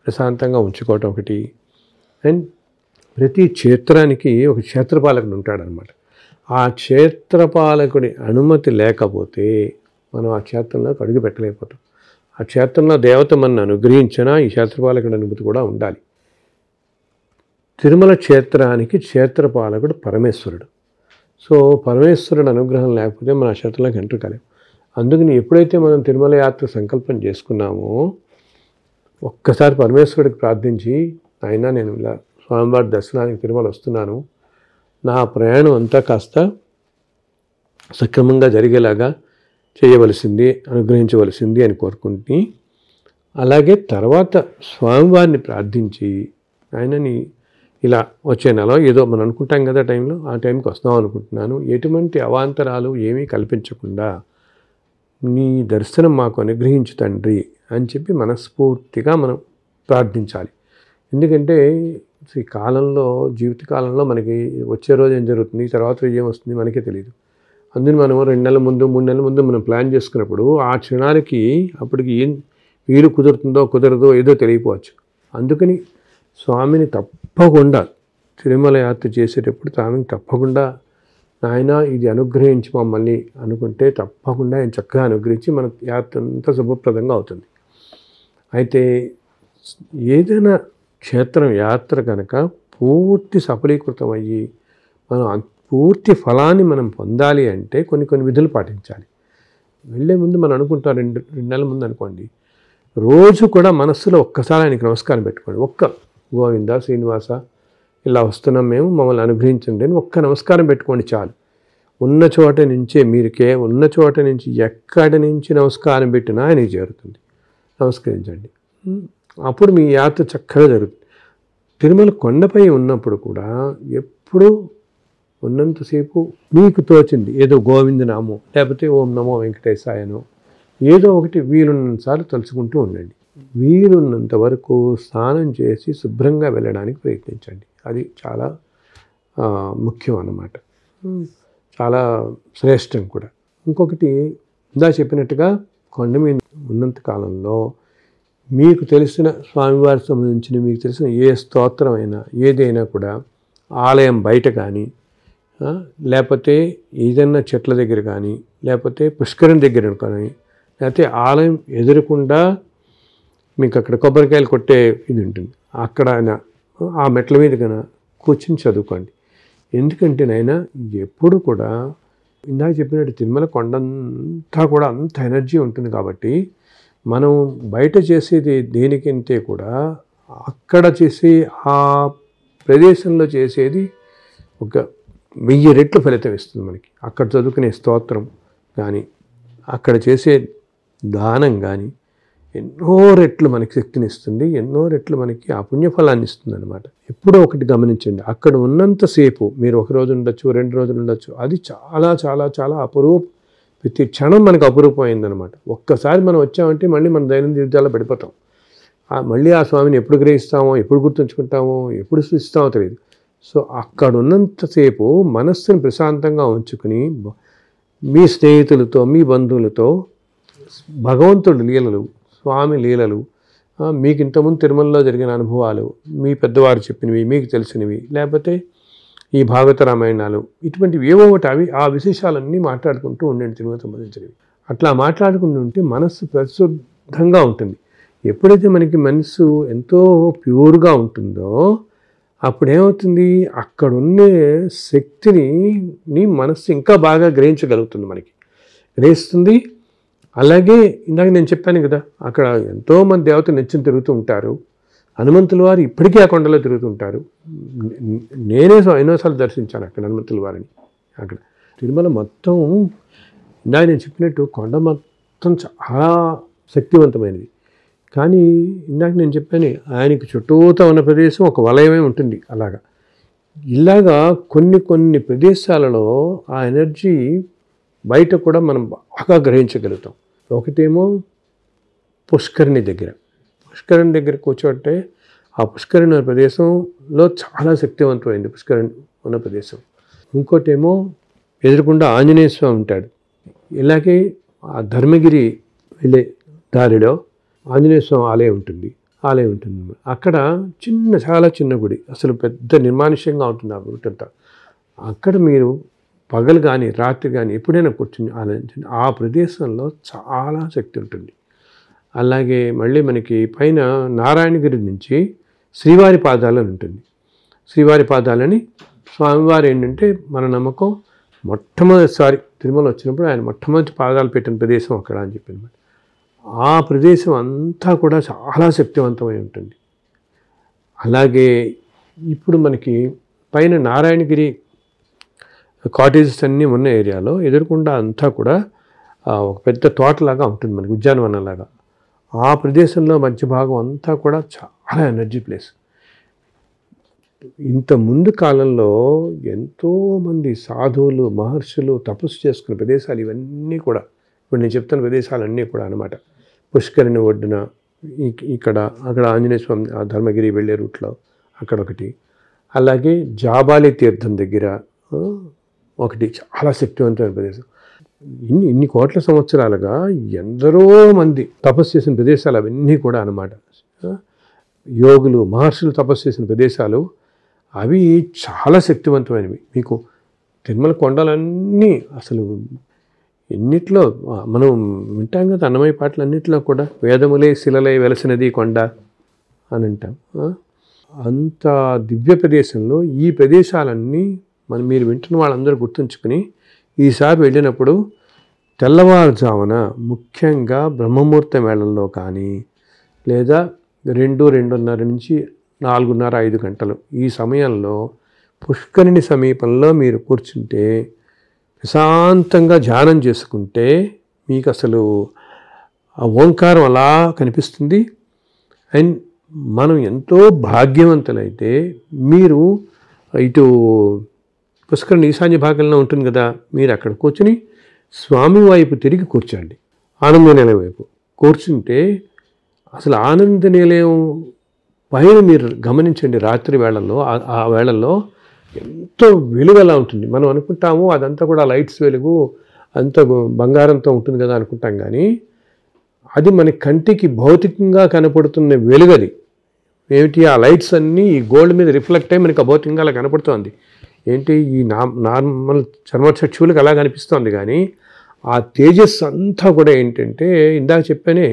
ప్రశాంతంగా ఉంచుకోవటం ఒకటి. అండ్ ప్రతి క్షేత్రానికి ఒక క్షేత్రపాలకుడు ఉంటాడనమాట. ఆ క్షేత్రపాలకుడి అనుమతి లేకపోతే మనం ఆ క్షేత్రంలోకి అడుగు పెట్టలేకపోతాం. ఆ క్షేత్రంలో దేవత మనల్ని అనుగ్రహించినా ఈ క్షేత్రపాలకుడి అనుమతి కూడా ఉండాలి. తిరుమల క్షేత్రానికి క్షేత్రపాలకుడు పరమేశ్వరుడు. సో పరమేశ్వరుడు అనుగ్రహం లేకపోతే మన ఆ క్షేత్రంలోకి ఎంటర్ కాలేం. అందుకని ఎప్పుడైతే మనం తిరుమల యాత్ర సంకల్పం చేసుకున్నామో ఒక్కసారి పరమేశ్వరుడికి ప్రార్థించి, అయినా నేను ఇలా స్వామివారి దర్శనానికి తిరుమల వస్తున్నాను, నా ప్రయాణం అంతా కాస్త సక్రమంగా జరిగేలాగా చేయవలసింది, అనుగ్రహించవలసింది అని కోరుకుంటుని, అలాగే తర్వాత స్వామివారిని ప్రార్థించి, ఆయనని ఇలా వచ్చే నెల ఏదో మనం అనుకుంటాం కదా టైంలో, ఆ టైంకి వస్తాం అనుకుంటున్నాను, ఎటువంటి అవాంతరాలు ఏమీ కల్పించకుండా నీ దర్శనం మాకు అనుగ్రహించు తండ్రి అని చెప్పి మనస్ఫూర్తిగా మనం ప్రార్థించాలి. ఎందుకంటే ఈ కాలంలో, జీవితకాలంలో మనకి వచ్చే రోజు ఏం జరుగుతుంది, తర్వాత రోజు ఏం వస్తుంది మనకే తెలియదు. అందుకని మనం 2 నెలల ముందు 3 నెలల ముందు మనం ప్లాన్ చేసుకున్నప్పుడు ఆ క్షణానికి అప్పటికి ఏం వీలు కుదురుతుందో కుదరదో ఏదో తెలియపోవచ్చు. అందుకని స్వామిని తప్పకుండా తిరుమల యాత్ర చేసేటప్పుడు స్వామిని తప్పకుండా నాయన ఇది అనుగ్రహించి మమ్మల్ని అనుకుంటే తప్పకుండా ఆయన చక్కగా అనుగ్రహించి మన యాత్ర అంతా శుభప్రదంగా అవుతుంది. అయితే ఏదైనా క్షేత్రం యాత్ర కనుక పూర్తి సఫలీకృతం అయ్యి మనం పూర్తి ఫలాన్ని మనం పొందాలి అంటే కొన్ని విధులు పాటించాలి. వెళ్ళే ముందు మనం అనుకుంటాం, 2 నెలల ముందు అనుకోండి, రోజు కూడా మనస్సులో ఒక్కసారి ఆయనకి నమస్కారం పెట్టుకోండి. గోవింద శ్రీనివాస ఇలా వస్తున్నాం మేము, మమ్మల్ని అనుగ్రహించండి అని ఒక్క నమస్కారం పెట్టుకోండి చాలు. ఉన్న చోట నుంచే ఉన్న చోట నుంచి ఎక్కడి నుంచి నమస్కారం పెట్టినా ఆయనకి చేరుతుంది. నమస్కరించండి, అప్పుడు మీ యాత్ర చక్కగా జరుగుతుంది. తిరుమల కొండపై ఉన్నప్పుడు కూడా ఎప్పుడూ ఉన్నంతసేపు మీకు తోచింది ఏదో గోవిందనామో లేకపోతే ఓం నమో వెంకటేశాయనో ఏదో ఒకటి వీలున్నంతసార్లు తలుచుకుంటూ ఉండండి. వీలున్నంత వరకు స్నానం చేసి శుభ్రంగా వెళ్ళడానికి ప్రయత్నించండి. అది చాలా ముఖ్యం అన్నమాట, చాలా శ్రేష్టం కూడా. ఇంకొకటి ఇందా చెప్పినట్టుగా కొండ మీద ఉన్నంత కాలంలో మీకు తెలిసిన స్వామివారికి సంబంధించిన మీకు తెలిసిన ఏ స్తోత్రమైనా ఏదైనా కూడా ఆలయం బయట కానీ లేకపోతే ఏదైనా చెట్ల దగ్గర కానీ లేకపోతే పుష్కరం దగ్గర కానీ లేకపోతే ఆలయం ఎదురకుండా మీకు అక్కడ కొబ్బరికాయలు కొట్టే ఇది ఉంటుంది, అక్కడ ఆ మెట్ల మీద కన్నా కూర్చుని చదువుకోండి. ఎందుకంటే నైనా ఎప్పుడు కూడా ఇందాక చెప్పినట్టు తిరుమల కొండంతా కూడా అంత ఎనర్జీ ఉంటుంది కాబట్టి మనం బయట చేసేది దేనికంటే కూడా అక్కడ చేసే ఆ ప్రదేశంలో చేసేది ఒక 1000 రెట్లు ఫలితం ఇస్తుంది మనకి. అక్కడ చదువుకునే స్తోత్రం కానీ అక్కడ చేసే దానం కానీ ఎన్నో రెట్లు మనకి శక్తిని ఇస్తుంది, ఎన్నో రెట్లు మనకి ఆ పుణ్యఫలాన్ని ఇస్తుంది అనమాట. ఎప్పుడో ఒకటి గమనించండి, అక్కడ ఉన్నంతసేపు మీరు ఒక రోజు ఉండొచ్చు, 2 రోజులు ఉండొచ్చు, అది చాలా చాలా చాలా అపురూపం. ప్రతి క్షణం మనకు అపురూపమైందనమాట. ఒక్కసారి మనం వచ్చామంటే మళ్ళీ మన దైనందిన జీవితాల్లో పడిపోతాం. మళ్ళీ ఆ స్వామిని ఎప్పుడు గ్రహిస్తామో, ఎప్పుడు గుర్తుంచుకుంటామో, ఎప్పుడు సృష్టిస్తామో తెలియదు. సో అక్కడ ఉన్నంతసేపు మనస్సును ప్రశాంతంగా ఉంచుకుని మీ స్నేహితులతో, మీ బంధువులతో భగవంతుడి లీలలు, స్వామి లీలలు, మీకు ఇంతకుముందు తిరుమలలో జరిగిన అనుభవాలు, మీ పెద్దవారు చెప్పినవి, మీకు తెలిసినవి, లేకపోతే ఈ భాగవత రామాయణాలు, ఇటువంటివి ఏవో ఒకటి అవి ఆ విశేషాలన్నీ మాట్లాడుకుంటూ ఉండండి తిరుమల సంబంధించినవి. అట్లా మాట్లాడుకుంటూ ఉంటే మనస్సు పరిశుద్ధంగా ఉంటుంది. ఎప్పుడైతే మనకి మనస్సు ఎంతో ప్యూర్గా ఉంటుందో అప్పుడేమవుతుంది, అక్కడున్న శక్తిని మనస్సు ఇంకా బాగా గ్రహించగలుగుతుంది, మనకి గ్రహిస్తుంది. అలాగే ఇందాక నేను చెప్పాను కదా, అక్కడ ఎంతోమంది దేవతలు నిత్యం తిరుగుతూ ఉంటారు. హనుమంతుల వారు ఇప్పటికీ ఆ కొండలో తిరుగుతుంటారు. నేనే ఎన్నోసార్లు దర్శించాను అక్కడ హనుమంతుల వారిని. అక్కడ తిరుమల మొత్తం ఇందాక నేను చెప్పినట్టు కొండ మొత్తం చాలా శక్తివంతమైనది. కానీ ఇందాక నేను చెప్పాను, ఆయనకి చుట్టూతా ఉన్న ప్రదేశం ఒక వలయమే ఉంటుంది. ఇలాగా కొన్ని ప్రదేశాలలో ఆ ఎనర్జీ బయట కూడా మనం బాగా గ్రహించగలుగుతాం. ఒకటేమో పుష్కరిణి దగ్గర కూర్చోంటే ఆ పుష్కరిణి ఉన్న ప్రదేశంలో చాలా శక్తివంతమైంది పుష్కరిణి ఉన్న ప్రదేశం. ఇంకోటేమో ఎదురుకుండా ఆంజనేయ స్వామి ఉంటాడు. ఇలాగే ఆ ధర్మగిరి వెళ్ళే దారిలో ఆంజనేయ స్వామి ఆలయం ఉంటుంది. అక్కడ చాలా చిన్న గుడి, అసలు పెద్ద నిర్మానుష్యంగా ఉంటుంది ఆ గుడి అంతా. అక్కడ మీరు పగలు కానీ రాత్రి కానీ ఎప్పుడైనా కూర్చుని ఆలోచించండి, ఆ ప్రదేశంలో చాలా శక్తి ఉంటుంది. అలాగే మళ్ళీ మనకి పైన నారాయణగిరి నుంచి శ్రీవారి పాదాలని ఉంటుంది. శ్రీవారి పాదాలని స్వామివారు ఏంటంటే మన నమ్మకం, మొట్టమొదటిసారి తిరుమల వచ్చినప్పుడు ఆయన మొట్టమొదటి పాదాలు పెట్టిన ప్రదేశం అక్కడ అని చెప్పినమాట. ఆ ప్రదేశం అంతా కూడా చాలా శక్తివంతమై ఉంటుంది. అలాగే ఇప్పుడు మనకి పైన నారాయణగిరి కాటేజెస్ అన్నీ ఉన్న ఏరియాలో ఎదురుకుండా అంతా కూడా ఒక పెద్ద తోటలాగా ఉంటుంది, మనకి ఉద్యానవనంలాగా. ఆ ప్రదేశంలో మధ్య భాగం అంతా కూడా చాలా ఎనర్జీ ప్లేస్. ఇంత ముందు కాలంలో ఎంతోమంది సాధువులు, మహర్షులు తపస్సు చేసుకున్న ప్రదేశాలు ఇవన్నీ కూడా, ఇప్పుడు నేను చెప్తున్న ప్రదేశాలన్నీ కూడా అన్నమాట. పుష్కరిణి ఒడ్డున అక్కడ ఆంజనేయ స్వామి ధర్మగిరి వెళ్ళే రూట్లో అక్కడొకటి, అలాగే జాబాలి తీర్థం దగ్గర ఒకటి చాలా శక్తివంతమైన ప్రదేశం. ఇన్ని కోట్ల సంవత్సరాలుగా ఎందరో మంది తపస్సు చేసిన ప్రదేశాలు అవన్నీ కూడా అన్నమాట. యోగులు, మహర్షులు తపస్సు చేసిన ప్రదేశాలు అవి చాలా శక్తివంతమైనవి. మీకు తిరుమల కొండలన్నీ అసలు ఎన్నిట్లో మనం వింటాం కదా, అన్నమయ్య పాటలు అన్నింటిలో కూడా వేదములే శిలలై వెలసినది కొండ అని అంటాం. అంత దివ్య ప్రదేశంలో ఈ ప్రదేశాలన్నీ మీరు వింటున్న వాళ్ళందరూ గుర్తుంచుకుని ఈసారి వెళ్ళినప్పుడు తెల్లవారుజామున ముఖ్యంగా బ్రహ్మముహూర్తం వేళల్లో కానీ, లేదా 2-2:30 నుంచి 4:30-5 గంటలు ఈ సమయంలో పుష్కరిణి సమీపంలో మీరు కూర్చుంటే, ప్రశాంతంగా ధ్యానం చేసుకుంటే మీకు అసలు ఆ ఓంకారం అలా కనిపిస్తుంది. అండ్ మనం ఎంతో భాగ్యవంతులైతే మీరు ఇటు పుష్కరిణి ఈశాన్య భాగంలో ఉంటుంది కదా, మీరు అక్కడ కూర్చుని స్వామి వైపు తిరిగి కూర్చోండి. ఆనంద నిలయం వైపు కూర్చుంటే అసలు ఆనంద నిలయం పైన మీరు గమనించండి, రాత్రి వేళల్లో ఆ వేళల్లో ఎంతో వెలుగు అలా ఉంటుంది. మనం అనుకుంటాము అదంతా కూడా లైట్స్ వెలుగు, అంత బంగారంతో ఉంటుంది కదా అనుకుంటాం. కానీ అది మన కంటికి భౌతికంగా కనపడుతున్న వెలుగది. ఏమిటి, ఆ లైట్స్ అన్నీ ఈ గోల్డ్ మీద రిఫ్లెక్ట్ అయ్యి మనకి భౌతికంగా అలా కనపడుతుంది. ఏంటి, ఈ నార్మల్ చర్మచక్షువులకు అలా కనిపిస్తుంది. కానీ ఆ తేజస్సు అంతా కూడా ఏంటంటే, ఇందాక చెప్పానే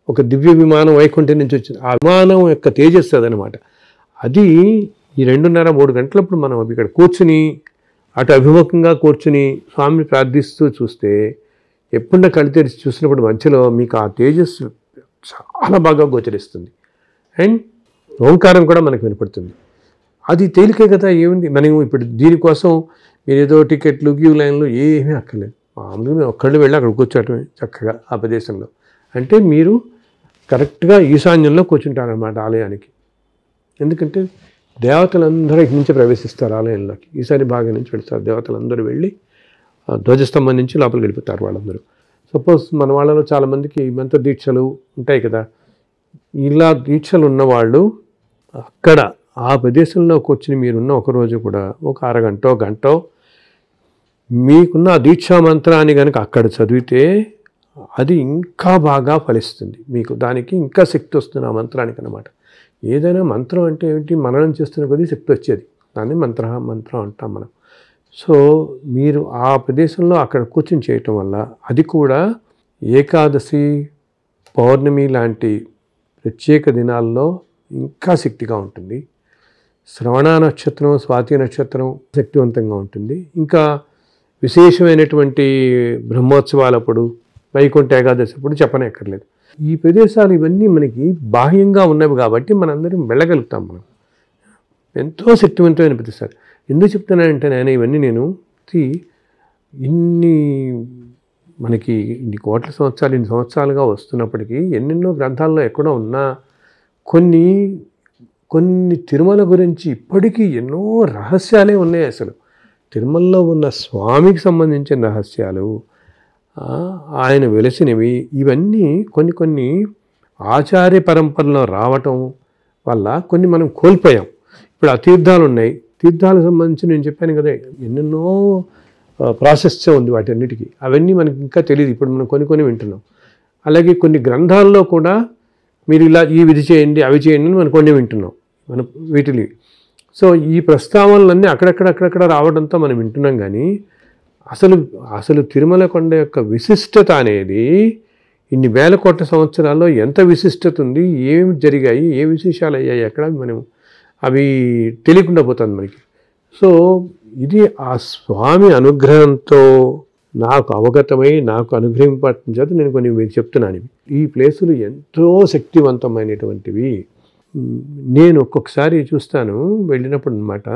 ఒక దివ్య విమానం వైకుంఠం నుంచి వచ్చింది, ఆ విమానం యొక్క తేజస్సు అదనమాట. అది ఈ 2:30-3 గంటలప్పుడు మనం ఇక్కడ కూర్చుని అటు అభిముఖంగా కూర్చుని స్వామిని ప్రార్థిస్తూ చూస్తే, ఎప్పుడన్నా కళ్ళు తెరిచి చూసినప్పుడు మధ్యలో మీకు ఆ తేజస్సు చాలా బాగా గోచరిస్తుంది. అండ్ ఓంకారం కూడా మనకు వినపడుతుంది. అది తేలికే కదా, ఏముంది. మనం ఇప్పుడు దీనికోసం మీరు ఏదో టికెట్లు, క్యూ లైన్లు ఏమీ అక్కర్లేదు. మామూలుగా మేము ఒక్కళ్ళు వెళ్ళి అక్కడ కూర్చోవటమే చక్కగా ఆ ప్రదేశంలో. అంటే మీరు కరెక్ట్గా ఈశాన్యంలో కూర్చుంటారన్నమాట ఆలయానికి. ఎందుకంటే దేవతలందరూ ఇటు నుంచి ప్రవేశిస్తారు ఆలయంలోకి, ఈశాన్య భాగం నుంచి వెళ్తారు. దేవతలందరూ వెళ్ళి ధ్వజస్తంభం నుంచి లోపలికి వెళ్ళిపోతారు వాళ్ళందరూ. సపోజ్ మన వాళ్ళలో చాలామందికి మంత్ర దీక్షలు ఉంటాయి కదా, ఇలా దీక్షలు ఉన్నవాళ్ళు అక్కడ ఆ ప్రదేశంలో కూర్చుని మీరున్న ఒకరోజు కూడా ఒక అరగంటో గంటో మీకున్న దీక్షా మంత్రాన్ని కనుక అక్కడ చదివితే అది ఇంకా బాగా ఫలిస్తుంది. మీకు దానికి ఇంకా శక్తి వస్తుంది ఆ మంత్రానికి అన్నమాట. ఏదైనా మంత్రం అంటే ఏమిటి, మననం చేస్తున్న కొద్దీ శక్తి వచ్చేది, దాన్ని మంత్రం అంటాం మనం. సో మీరు ఆ ప్రదేశంలో అక్కడ కూర్చుని చేయటం వల్ల అది కూడా ఏకాదశి, పౌర్ణమి లాంటి ప్రత్యేక దినాల్లో ఇంకా శక్తిగా ఉంటుంది. శ్రవణ నక్షత్రం, స్వాతి నక్షత్రం శక్తివంతంగా ఉంటుంది. ఇంకా విశేషమైనటువంటి బ్రహ్మోత్సవాలప్పుడు, వైకుంఠ ఏకాదశి అప్పుడు చెప్పనక్కర్లేదు. ఈ ప్రదేశాలు ఇవన్నీ మనకి బాహ్యంగా ఉన్నవి కాబట్టి మనందరం వెళ్ళగలుగుతాం. మనం ఎంతో శక్తివంతమైన ప్రదేశాలు. ఎందుకు చెప్తున్నానంటే ఇవన్నీ నేను ఇన్ని మనకి ఇన్ని కోట్ల సంవత్సరాలు, ఇన్ని సంవత్సరాలుగా వస్తున్నప్పటికీ ఎన్నెన్నో గ్రంథాల్లో ఎక్కడో ఉన్నా కొన్ని తిరుమల గురించి ఇప్పటికీ ఎన్నో రహస్యాలే ఉన్నాయి. అసలు తిరుమలలో ఉన్న స్వామికి సంబంధించిన రహస్యాలు, ఆయన వెలిసినవి, ఇవన్నీ కొన్ని ఆచార్య పరంపరలో రావటం వల్ల కొన్ని మనం కోల్పోయాం. ఇప్పుడు ఆ తీర్థాలు ఉన్నాయి, తీర్థాలకు సంబంధించి నేను చెప్పాను కదా ఎన్నెన్నో ప్రాసెస్ ఉంది వాటన్నిటికీ, అవన్నీ మనకి ఇంకా తెలియదు. ఇప్పుడు మనం కొన్ని వింటున్నాం. అలాగే కొన్ని గ్రంథాల్లో కూడా మీరు ఇలా ఈ విధి చేయండి, అవి చేయండి అని మనం కొన్ని వింటున్నాం మనం వీటిని. సో ఈ ప్రస్తావనలన్నీ అక్కడక్కడ రావడంతో మనం వింటున్నాం. కానీ అసలు తిరుమల కొండ యొక్క విశిష్టత అనేది ఇన్ని వేల కోట్ల సంవత్సరాల్లో ఎంత విశిష్టత ఉంది, ఏమి జరిగాయి, ఏ విశేషాలు అయ్యాయి అక్కడ, మనం అవి తెలియకుండా పోతుంది మనకి. సో ఇది ఆ స్వామి అనుగ్రహంతో నాకు అవగతమై నాకు అనుగ్రహింపటం చేత నేను కొన్ని మీకు చెప్తున్నాను. ఈ ప్లేసులు ఎంతో శక్తివంతమైనటువంటివి. నేను ఒక్కొక్కసారి చూస్తాను వెళ్ళినప్పుడు అన్నమాట.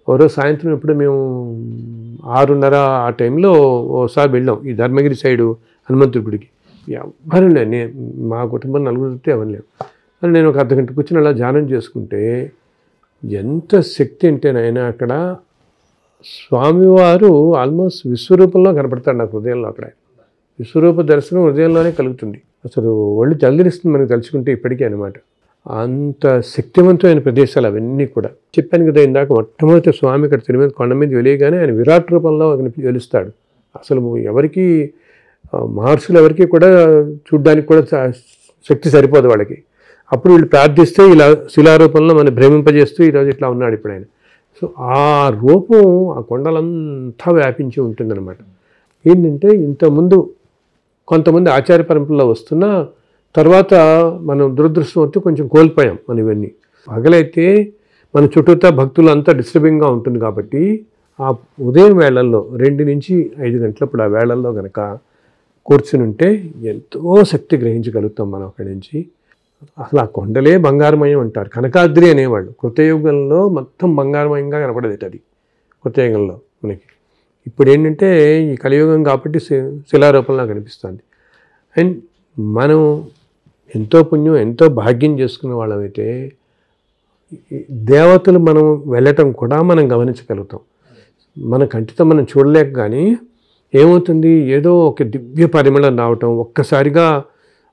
ఓరో సాయంత్రం ఎప్పుడు మేము 6:30 ఆ టైంలో ఓసారి వెళ్ళాం ఈ ధర్మగిరి సైడు హనుమంతుడి గుడికి. ఎవ్వరు లేదు, మా కుటుంబం నలుగురితో ఎవరు లేవు. నేను ఒక అర్ధగంట కూర్చొని అలా ధ్యానం చేసుకుంటే ఎంత శక్తి అంటేనైనా అక్కడ స్వామివారు ఆల్మోస్ట్ విశ్వరూపంలో కనపడతాడు నాకు హృదయంలో. అక్కడ విశ్వరూప దర్శనం హృదయంలోనే కలుగుతుంది. అసలు ఒళ్ళు జల్దిరిస్తుంది మనకు తలుచుకుంటే ఇప్పటికీ అనమాట. అంత శక్తివంతమైన ప్రదేశాలు అవన్నీ కూడా. చెప్పాను కదా ఇందాక, మొట్టమొదటి స్వామి ఇక్కడ తిరుమల కొండ మీద వెలియగానే ఆయన విరాట్ రూపంలో వెలుస్తాడు. అసలు ఎవరికి మహర్షులు ఎవరికి కూడా చూడ్డానికి కూడా శక్తి సరిపోదు వాళ్ళకి. అప్పుడు వీళ్ళు ప్రార్థిస్తే ఇలా శిలారూపంలో మనం భ్రమింపజేస్తూ ఈరోజు ఇట్లా ఉన్నాడు ఇప్పుడు ఆయన. సో ఆ రూపం ఆ కొండలంతా వ్యాపించి ఉంటుందన్నమాట. ఏంటంటే ఇంతకుముందు కొంతమంది ఆచార్య పరంపరలో వస్తున్న తర్వాత మనం దురదృష్టంతో కొంచెం కోల్పోయాం మనం ఇవన్నీ. పగలైతే మన చుట్టూతా భక్తులు అంతా డిస్టర్బింగ్గా ఉంటుంది కాబట్టి ఆ ఉదయం వేళల్లో 2 నుంచి 5 గంటలప్పుడు ఆ వేళల్లో కనుక కూర్చుని ఉంటే ఎంతో శక్తి గ్రహించగలుగుతాం మనం అక్కడి నుంచి. అసలు ఆ కొండలే బంగారమయం అంటారు. కనకాద్రి అనేవాళ్ళు కృతయుగంలో మొత్తం బంగారమయంగా కనపడేది అది కృతయుగంలో మనకి. ఇప్పుడు ఏంటంటే ఈ కలియుగం కాబట్టి శిలారూపంలో కనిపిస్తుంది. అండ్ మనం ఎంతో పుణ్యం ఎంతో భాగ్యం చేసుకున్న వాళ్ళమైతే దేవతలు మనం వెళ్ళటం కూడా మనం గమనించగలుగుతాం. మన కంటితో మనం చూడలేక కానీ ఏమవుతుంది, ఏదో ఒక దివ్య పరిమళం రావటం, ఒక్కసారిగా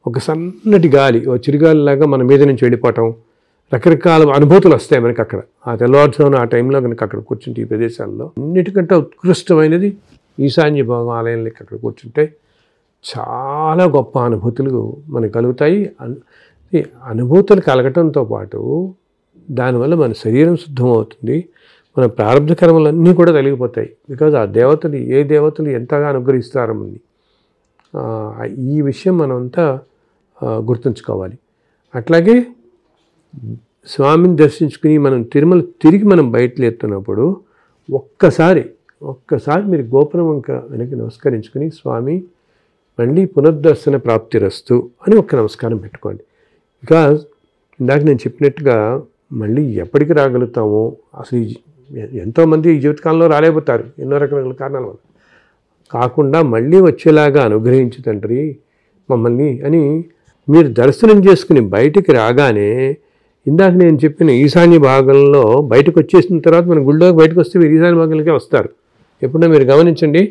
ఒక సన్నటి గాలి, ఓ చిరుగాలిలాగా మన మీద నుంచి వెళ్ళిపోవటం, రకరకాల అనుభూతులు వస్తాయి మనకి అక్కడ. ఆ తెల్లవారుజామున ఆ టైంలో కనుక అక్కడ కూర్చుంటే ఈ ప్రదేశాల్లో అన్నిటికంటే ఉత్కృష్టమైనది ఈశాన్య భాగం ఆలయంలోకి అక్కడ కూర్చుంటే చాలా గొప్ప అనుభూతులు మనకు కలుగుతాయి. అనుభూతులు కలగటంతో పాటు దానివల్ల మన శరీరం శుద్ధమవుతుంది, మన ప్రారంభ కర్మలన్నీ కూడా తొలగిపోతాయి. బికాజ్ ఆ దేవతలు ఏ దేవతలు ఎంతగా అనుగ్రహిస్తారో మనని, ఈ విషయం మనమంతా గుర్తుంచుకోవాలి. అట్లాగే స్వామిని దర్శించుకుని మనం తిరుమల తిరిగి మనం బయటలేస్తున్నప్పుడు ఒక్కసారి మీరు గోపురం వెనక్కి నమస్కరించుకుని స్వామి మళ్ళీ పునర్దర్శన ప్రాప్తిరస్తు అని ఒక్క నమస్కారం పెట్టుకోండి. బికాజ్ ఇందాక నేను చెప్పినట్టుగా మళ్ళీ ఎప్పటికి రాగలుగుతామో, అసలు ఎంతోమంది ఈ జీవితకాలంలో రాలేకపోతారు ఎన్నో రకాల కారణాల వల్ల. కాకుండా మళ్ళీ వచ్చేలాగా అనుగ్రహించు తండ్రి మమ్మల్ని అని మీరు దర్శనం చేసుకుని బయటికి రాగానే ఇందాక నేను చెప్పిన ఈశాన్య భాగంలో బయటకు వచ్చేసిన తర్వాత మన గుళ్ళోకి బయటకు వస్తే మీరు ఈశాన్య భాగంలోకే వస్తారు. ఎప్పుడన్నా మీరు గమనించండి,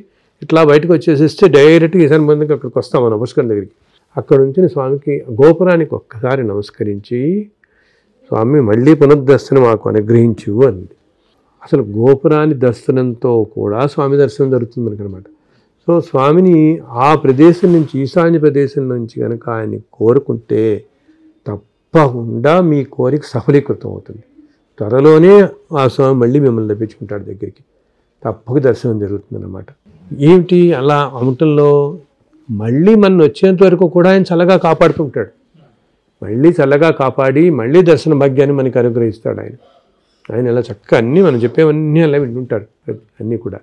ఇట్లా బయటకు వచ్చేసేస్తే డైరెక్ట్గా ఈశాన్య భాగంలోకి అక్కడికి వస్తాం మన పుష్కరం దగ్గరికి. అక్కడ నుంచి స్వామికి గోపురానికి ఒక్కసారి నమస్కరించి స్వామి మళ్ళీ పునర్దర్శనం మాకు అనుగ్రహించు అంది. అసలు గోపురాన్ని దర్శనంతో కూడా స్వామి దర్శనం జరుగుతుంది అనమాట. సో స్వామిని ఆ ప్రదేశం నుంచి, ఈశాన్య ప్రదేశం నుంచి కనుక ఆయన్ని కోరుకుంటే తప్పకుండా మీ కోరిక సఫలీకృతం అవుతుంది. త్వరలోనే ఆ స్వామి మళ్ళీ మిమ్మల్ని తెప్పించుకుంటాడు దగ్గరికి, తప్పక దర్శనం జరుగుతుందన్నమాట. ఏమిటి అలా అమటంలో మళ్ళీ మనం వచ్చేంత వరకు కూడా ఆయన చల్లగా కాపాడుకుంటాడు. మళ్ళీ చల్లగా కాపాడి మళ్ళీ దర్శన భాగ్యాన్ని మనకి అనుగ్రహిస్తాడు ఆయన. ఆయన ఇలా చక్కగా అన్నీ మనం చెప్పేవన్నీ అలా వింటుంటాడు. అన్నీ కూడా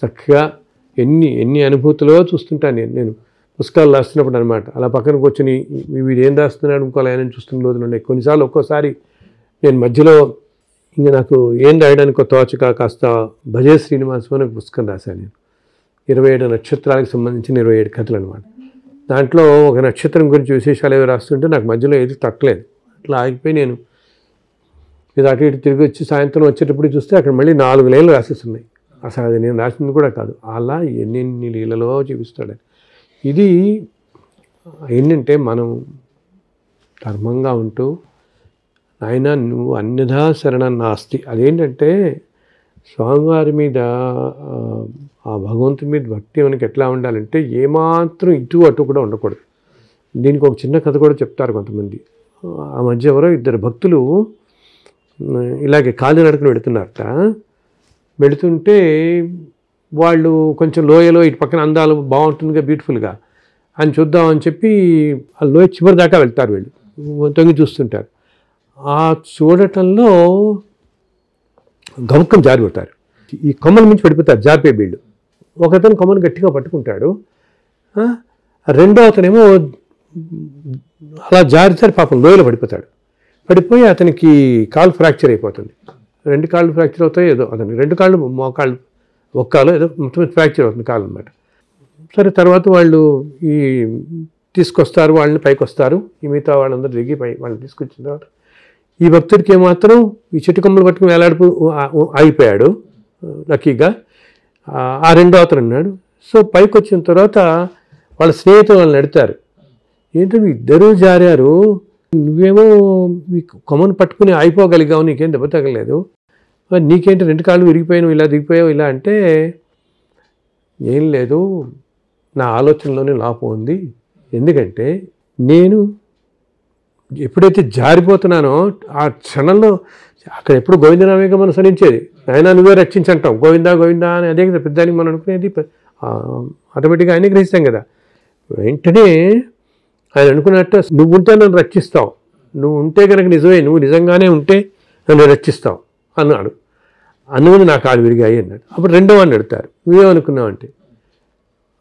చక్కగా ఎన్ని అనుభూతులో చూస్తుంటాను నేను పుస్తకాలు రాస్తున్నప్పుడు అనమాట. అలా పక్కన కూర్చొని వీడు ఏం రాస్తున్నాడు ఇంకోలా ఆయన చూస్తున్న రోజులు ఉన్నాయి. కొన్నిసార్లు ఒక్కోసారి నేను మధ్యలో ఇంకా నాకు ఏం రాయడానికి తోచక కాస్త భజే శ్రీనివాసం అని పుస్తకం రాశాను నేను. 27 నక్షత్రాలకు సంబంధించిన 27 కథలు అనమాట. దాంట్లో ఒక నక్షత్రం గురించి విశేషాలు ఏవి రాస్తుంటే నాకు మధ్యలో ఏది తట్టలేదు. అట్లా ఆగిపోయి నేను ఇది అటు ఇటు తిరిగి వచ్చి సాయంత్రం వచ్చేటప్పుడు చూస్తే అక్కడ మళ్ళీ 4 లైన్లు రాసేస్తున్నాయి. అసలు అది నేను రాసింది కూడా కాదు. అలా ఎన్ని లీలలో చూపిస్తాడు. ఇది ఏంటంటే మనం ధర్మంగా ఉంటూ ఆయన నువ్వు అన్యథా శరణం నాస్తి. అదేంటంటే స్వామివారి మీద ఆ భగవంతుని మీద భక్తి మనకి ఎట్లా ఉండాలంటే ఏమాత్రం ఇటు అటు కూడా ఉండకూడదు. దీనికి ఒక చిన్న కథ కూడా చెప్తారు కొంతమంది. ఆ మధ్య ఎవరో 2 భక్తులు ఇలాగే కాలినడకను వెళుతున్నారట. వెళుతుంటే వాళ్ళు కొంచెం లోయలో ఇటు పక్కన అందాలు బాగుంటుందిగా, బ్యూటిఫుల్గా అని చూద్దామని చెప్పి ఆ లోయ చివరి దాకా వెళ్తారు. వీళ్ళు తొంగి చూస్తుంటారు. ఆ చూడటంలో గమకం జారిపోతారు. ఈ కొమ్మల నుంచి పడిపోతారు, జారిపోయే వీళ్ళు. ఒకతను కొమ్మను గట్టిగా పట్టుకుంటాడు, రెండో అతనేమో అలా జారితారు, పాపం లోయలో పడిపోతాడు. పడిపోయి అతనికి కాలు ఫ్రాక్చర్ అయిపోతుంది. 2 కాళ్ళు ఫ్రాక్చర్ అవుతాయి ఏదో, అతనికి 2 కాళ్ళు మోకాళ్ళు ఒక్కాలో ఏదో మొత్తం ఫ్రాక్చర్ అవుతుంది కాలు అనమాట. సరే తర్వాత వాళ్ళు ఈ తీసుకొస్తారు, వాళ్ళని పైకి వస్తారు. ఈ మిగతా వాళ్ళందరూ దిగి వాళ్ళని తీసుకొచ్చిన తర్వాత ఈ భక్తుడికి ఏమాత్రం ఈ చెట్టు కొమ్మలు పట్టుకుని వేలాడుతూ ఆగిపోయాడు లక్కీగా. ఆ రెండో అతను అన్నాడు. సో పైకి వచ్చిన తర్వాత వాళ్ళ స్నేహితులు వాళ్ళని అడుగుతారు, ఏంటంటే ఇద్దరూ జారారు, నువ్వేమో మీ కొమ్మను పట్టుకుని అయిపోగలిగావు, నీకేం దెబ్బ తగలేదు, మరి నీకేంటి 2 కాళ్ళు విరిగిపోయావు, ఇలా దిగిపోయావు ఇలా అంటే, ఏం లేదు నా ఆలోచనలోనే లోపం ఉంది. ఎందుకంటే నేను ఎప్పుడైతే జారిపోతున్నానో ఆ క్షణంలో అక్కడ ఎప్పుడు గోవిందనామేగా మనం సరించేది, ఆయన నువ్వే రక్షించంటాం, గోవిందా గోవిందా అని. అదే కదా పెద్దానికి మనం అనుకునేది, ఆటోమేటిక్గా ఆయనే గ్రహిస్తాం కదా. వెంటనే ఆయన అనుకున్నట్టు నువ్వు ఉంటే నన్ను రక్షిస్తావు, నువ్వు ఉంటే కనుక నిజమే, నువ్వు నిజంగానే ఉంటే నన్ను రక్షిస్తావు అన్నాడు. అన్నది నా కాలు విరిగాయి అన్నాడు. అప్పుడు రెండో వాడిని అడుగుతారు, నువ్వేమనుకున్నావు అంటే,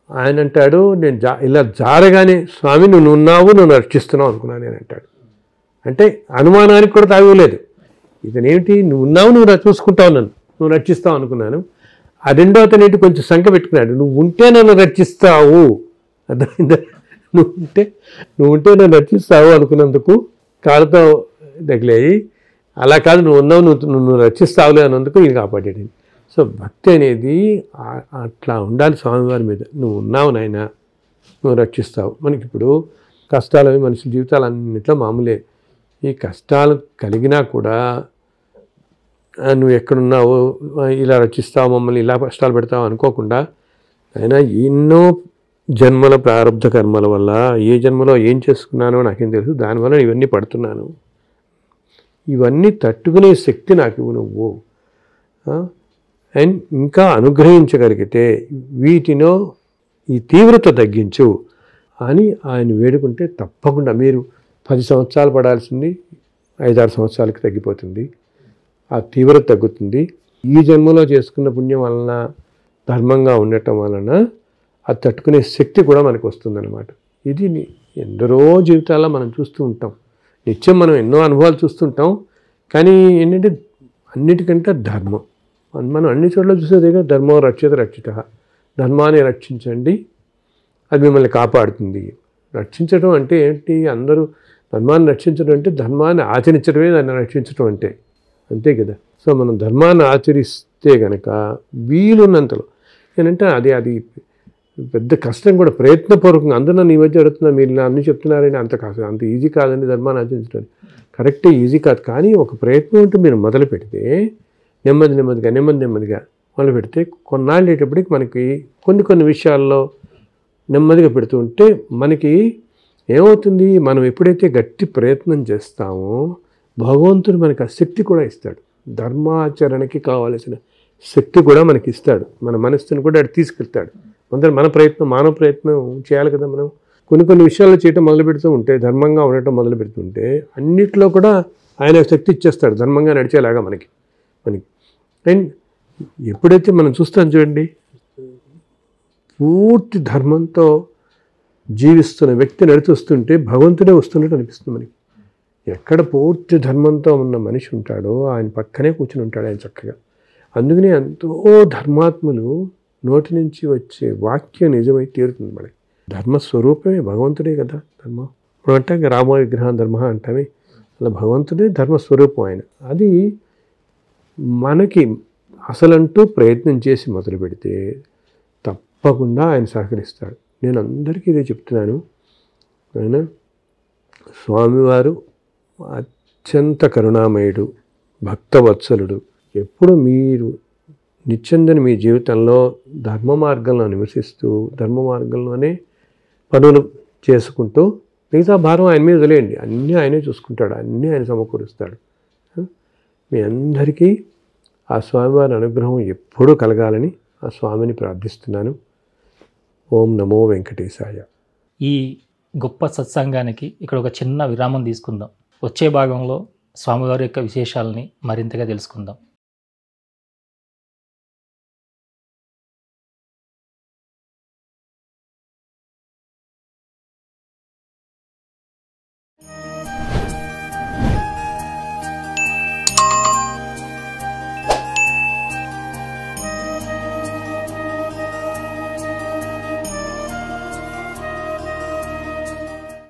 ఆయన అంటాడు, నేను ఇలా జారగానే స్వామి నువ్వు ఉన్నావు, నువ్వు రక్షిస్తున్నావు అనుకున్నాను నేను అంటాడు. అంటే అనుమానానికి కూడా తాగలేదు. ఇతనేమిటి, నువ్వు ఉన్నావు, నువ్వు చూసుకుంటావు, నన్ను నువ్వు రక్షిస్తావు అనుకున్నాను. ఆ రెండో అతనేంటి కొంచెం శంక పెట్టుకున్నాడు, నువ్వు ఉంటే నన్ను రక్షిస్తావు, అర్థమైందా, నువ్వు ఉంటే నన్ను రక్షిస్తావు అనుకున్నందుకు కాళ్ళతో తగిలేయి. అలా కాదు, నువ్వు ఉన్నావు, నువ్వు రక్షిస్తావులే అన్నందుకు ఈయన కాపాడాడు. సో భక్తి అనేది అట్లా ఉండాలి స్వామివారి మీద. నువ్వు ఉన్నావు నాయన, నువ్వు రక్షిస్తావు. మనకి ఇప్పుడు కష్టాలు అవి మనుషుల జీవితాలు అన్నింటిలో మామూలే. ఈ కష్టాలు కలిగినా కూడా నువ్వు ఎక్కడున్నావు, ఇలా రక్షిస్తావు మమ్మల్ని, ఇలా కష్టాలు పెడతావు అనుకోకుండా, అయినా ఎన్నో జన్మల ప్రారంభ కర్మల వల్ల ఏ జన్మలో ఏం చేసుకున్నానో నాకేం తెలుసు, దానివల్ల ఇవన్నీ పడుతున్నాను, ఇవన్నీ తట్టుకునే శక్తి నాకు ఇవ్వు నువ్వు, అండ్ ఇంకా అనుగ్రహించగలిగితే వీటిలో ఈ తీవ్రత తగ్గించు అని ఆయన వేడుకుంటే తప్పకుండా మీరు 10 సంవత్సరాలు పడాల్సింది 5-6 సంవత్సరాలకి తగ్గిపోతుంది. ఆ తీవ్రత తగ్గుతుంది. ఈ జన్మలో చేసుకున్న పుణ్యం వలన, ధర్మంగా ఉండటం వలన అది తట్టుకునే శక్తి కూడా మనకు వస్తుందన్నమాట. ఇది ఎందరో జీవితాల్లో మనం చూస్తూ ఉంటాం. నిత్యం మనం ఎన్నో అనుభవాలు చూస్తుంటాం. కానీ ఏంటంటే అన్నిటికంటే ధర్మం, మనం అన్ని చోట్ల చూసేదిగా ధర్మం రక్షిత రక్షిత, ధర్మాన్ని రక్షించండి, అది మిమ్మల్ని కాపాడుతుంది. రక్షించడం అంటే ఏంటి? అందరూ ధర్మాన్ని రక్షించడం అంటే ధర్మాన్ని ఆచరించడమే దాన్ని రక్షించడం అంటే, అంతే కదా. సో మనం ధర్మాన్ని ఆచరిస్తే కనుక వీలున్నంతలో ఏంటంటే అది పెద్ద కష్టం కూడా, ప్రయత్నపూర్వకంగా. అందరూ నీ మధ్య అడుగుతున్నా, మీరు ఇలా అన్నీ చెప్తున్నారని అంత ఈజీ కాదండి ధర్మాన్ని ఆచరించడం. కరెక్టే, ఈజీ కాదు. కానీ ఒక ప్రయత్నం అంటూ మీరు మొదలు పెడితే నెమ్మదిగా మొదలు పెడితే కొన్నాళ్ళు అయ్యేటప్పటికి మనకి కొన్ని విషయాల్లో నెమ్మదిగా పెడుతూ ఉంటే మనకి ఏమవుతుంది, మనం ఎప్పుడైతే గట్టి ప్రయత్నం చేస్తామో భగవంతుడు మనకి ఆ శక్తి కూడా ఇస్తాడు. ధర్మాచరణకి కావలసిన శక్తి కూడా మనకి ఇస్తాడు. మన మనస్సును కూడా అటు తీసుకెళ్తాడు. మానవ ప్రయత్నం చేయాలి కదా. మనం కొన్ని విషయాలు చేయటం మొదలు పెడుతూ ఉంటే, ధర్మంగా ఉండటం మొదలు పెడుతుంటే అన్నిట్లో కూడా ఆయన శక్తి ఇచ్చేస్తాడు ధర్మంగా నడిచేలాగా మనకి. అండ్ ఎప్పుడైతే మనం చూస్తాం చూడండి, పూర్తి ధర్మంతో జీవిస్తున్న వ్యక్తి నడిచొస్తుంటే భగవంతుడే వస్తున్నట్టు అనిపిస్తుంది మనకి. ఎక్కడ పూర్తి ధర్మంతో ఉన్న మనిషి ఉంటాడో ఆయన పక్కనే కూర్చుని ఉంటాడు ఆయన చక్కగా. అందుకనే ఎంతో ధర్మాత్ములు నోటి నుంచి వచ్చే వాక్యం నిజమై తీరుతుంది మనకి. ధర్మస్వరూపమే భగవంతుడే కదా ధర్మం. ఇప్పుడు అంటే రామో విగ్రహం ధర్మ అంటామే, అలా భగవంతుడే ధర్మస్వరూపం ఆయన. అది మనకి అసలంటూ ప్రయత్నం చేసి మొదలు పెడితే తప్పకుండా ఆయన సహకరిస్తాడు. నేను అందరికీ ఇదే చెప్తున్నాను. ఆయన స్వామివారు అత్యంత కరుణామయుడు, భక్తవత్సలుడు. ఎప్పుడు మీరు నిత్యందని మీ జీవితంలో ధర్మ మార్గంలో నివసిస్తూ ధర్మ మార్గంలోనే పనులు చేసుకుంటూ మిగతా భారం ఆయన మీద వదిలేయండి. అన్నీ ఆయనే చూసుకుంటాడు, అన్నీ ఆయన సమకూరుస్తాడు. మీ అందరికీ ఆ స్వామివారి అనుగ్రహం ఎప్పుడూ కలగాలని ఆ స్వామిని ప్రార్థిస్తున్నాను. ఓం నమో వెంకటేశాయ. ఈ గొప్ప సత్సంగానికి ఇక్కడ ఒక చిన్న విరామం తీసుకుందాం. వచ్చే భాగంలో స్వామివారి యొక్క విశేషాలని మరింతగా తెలుసుకుందాం.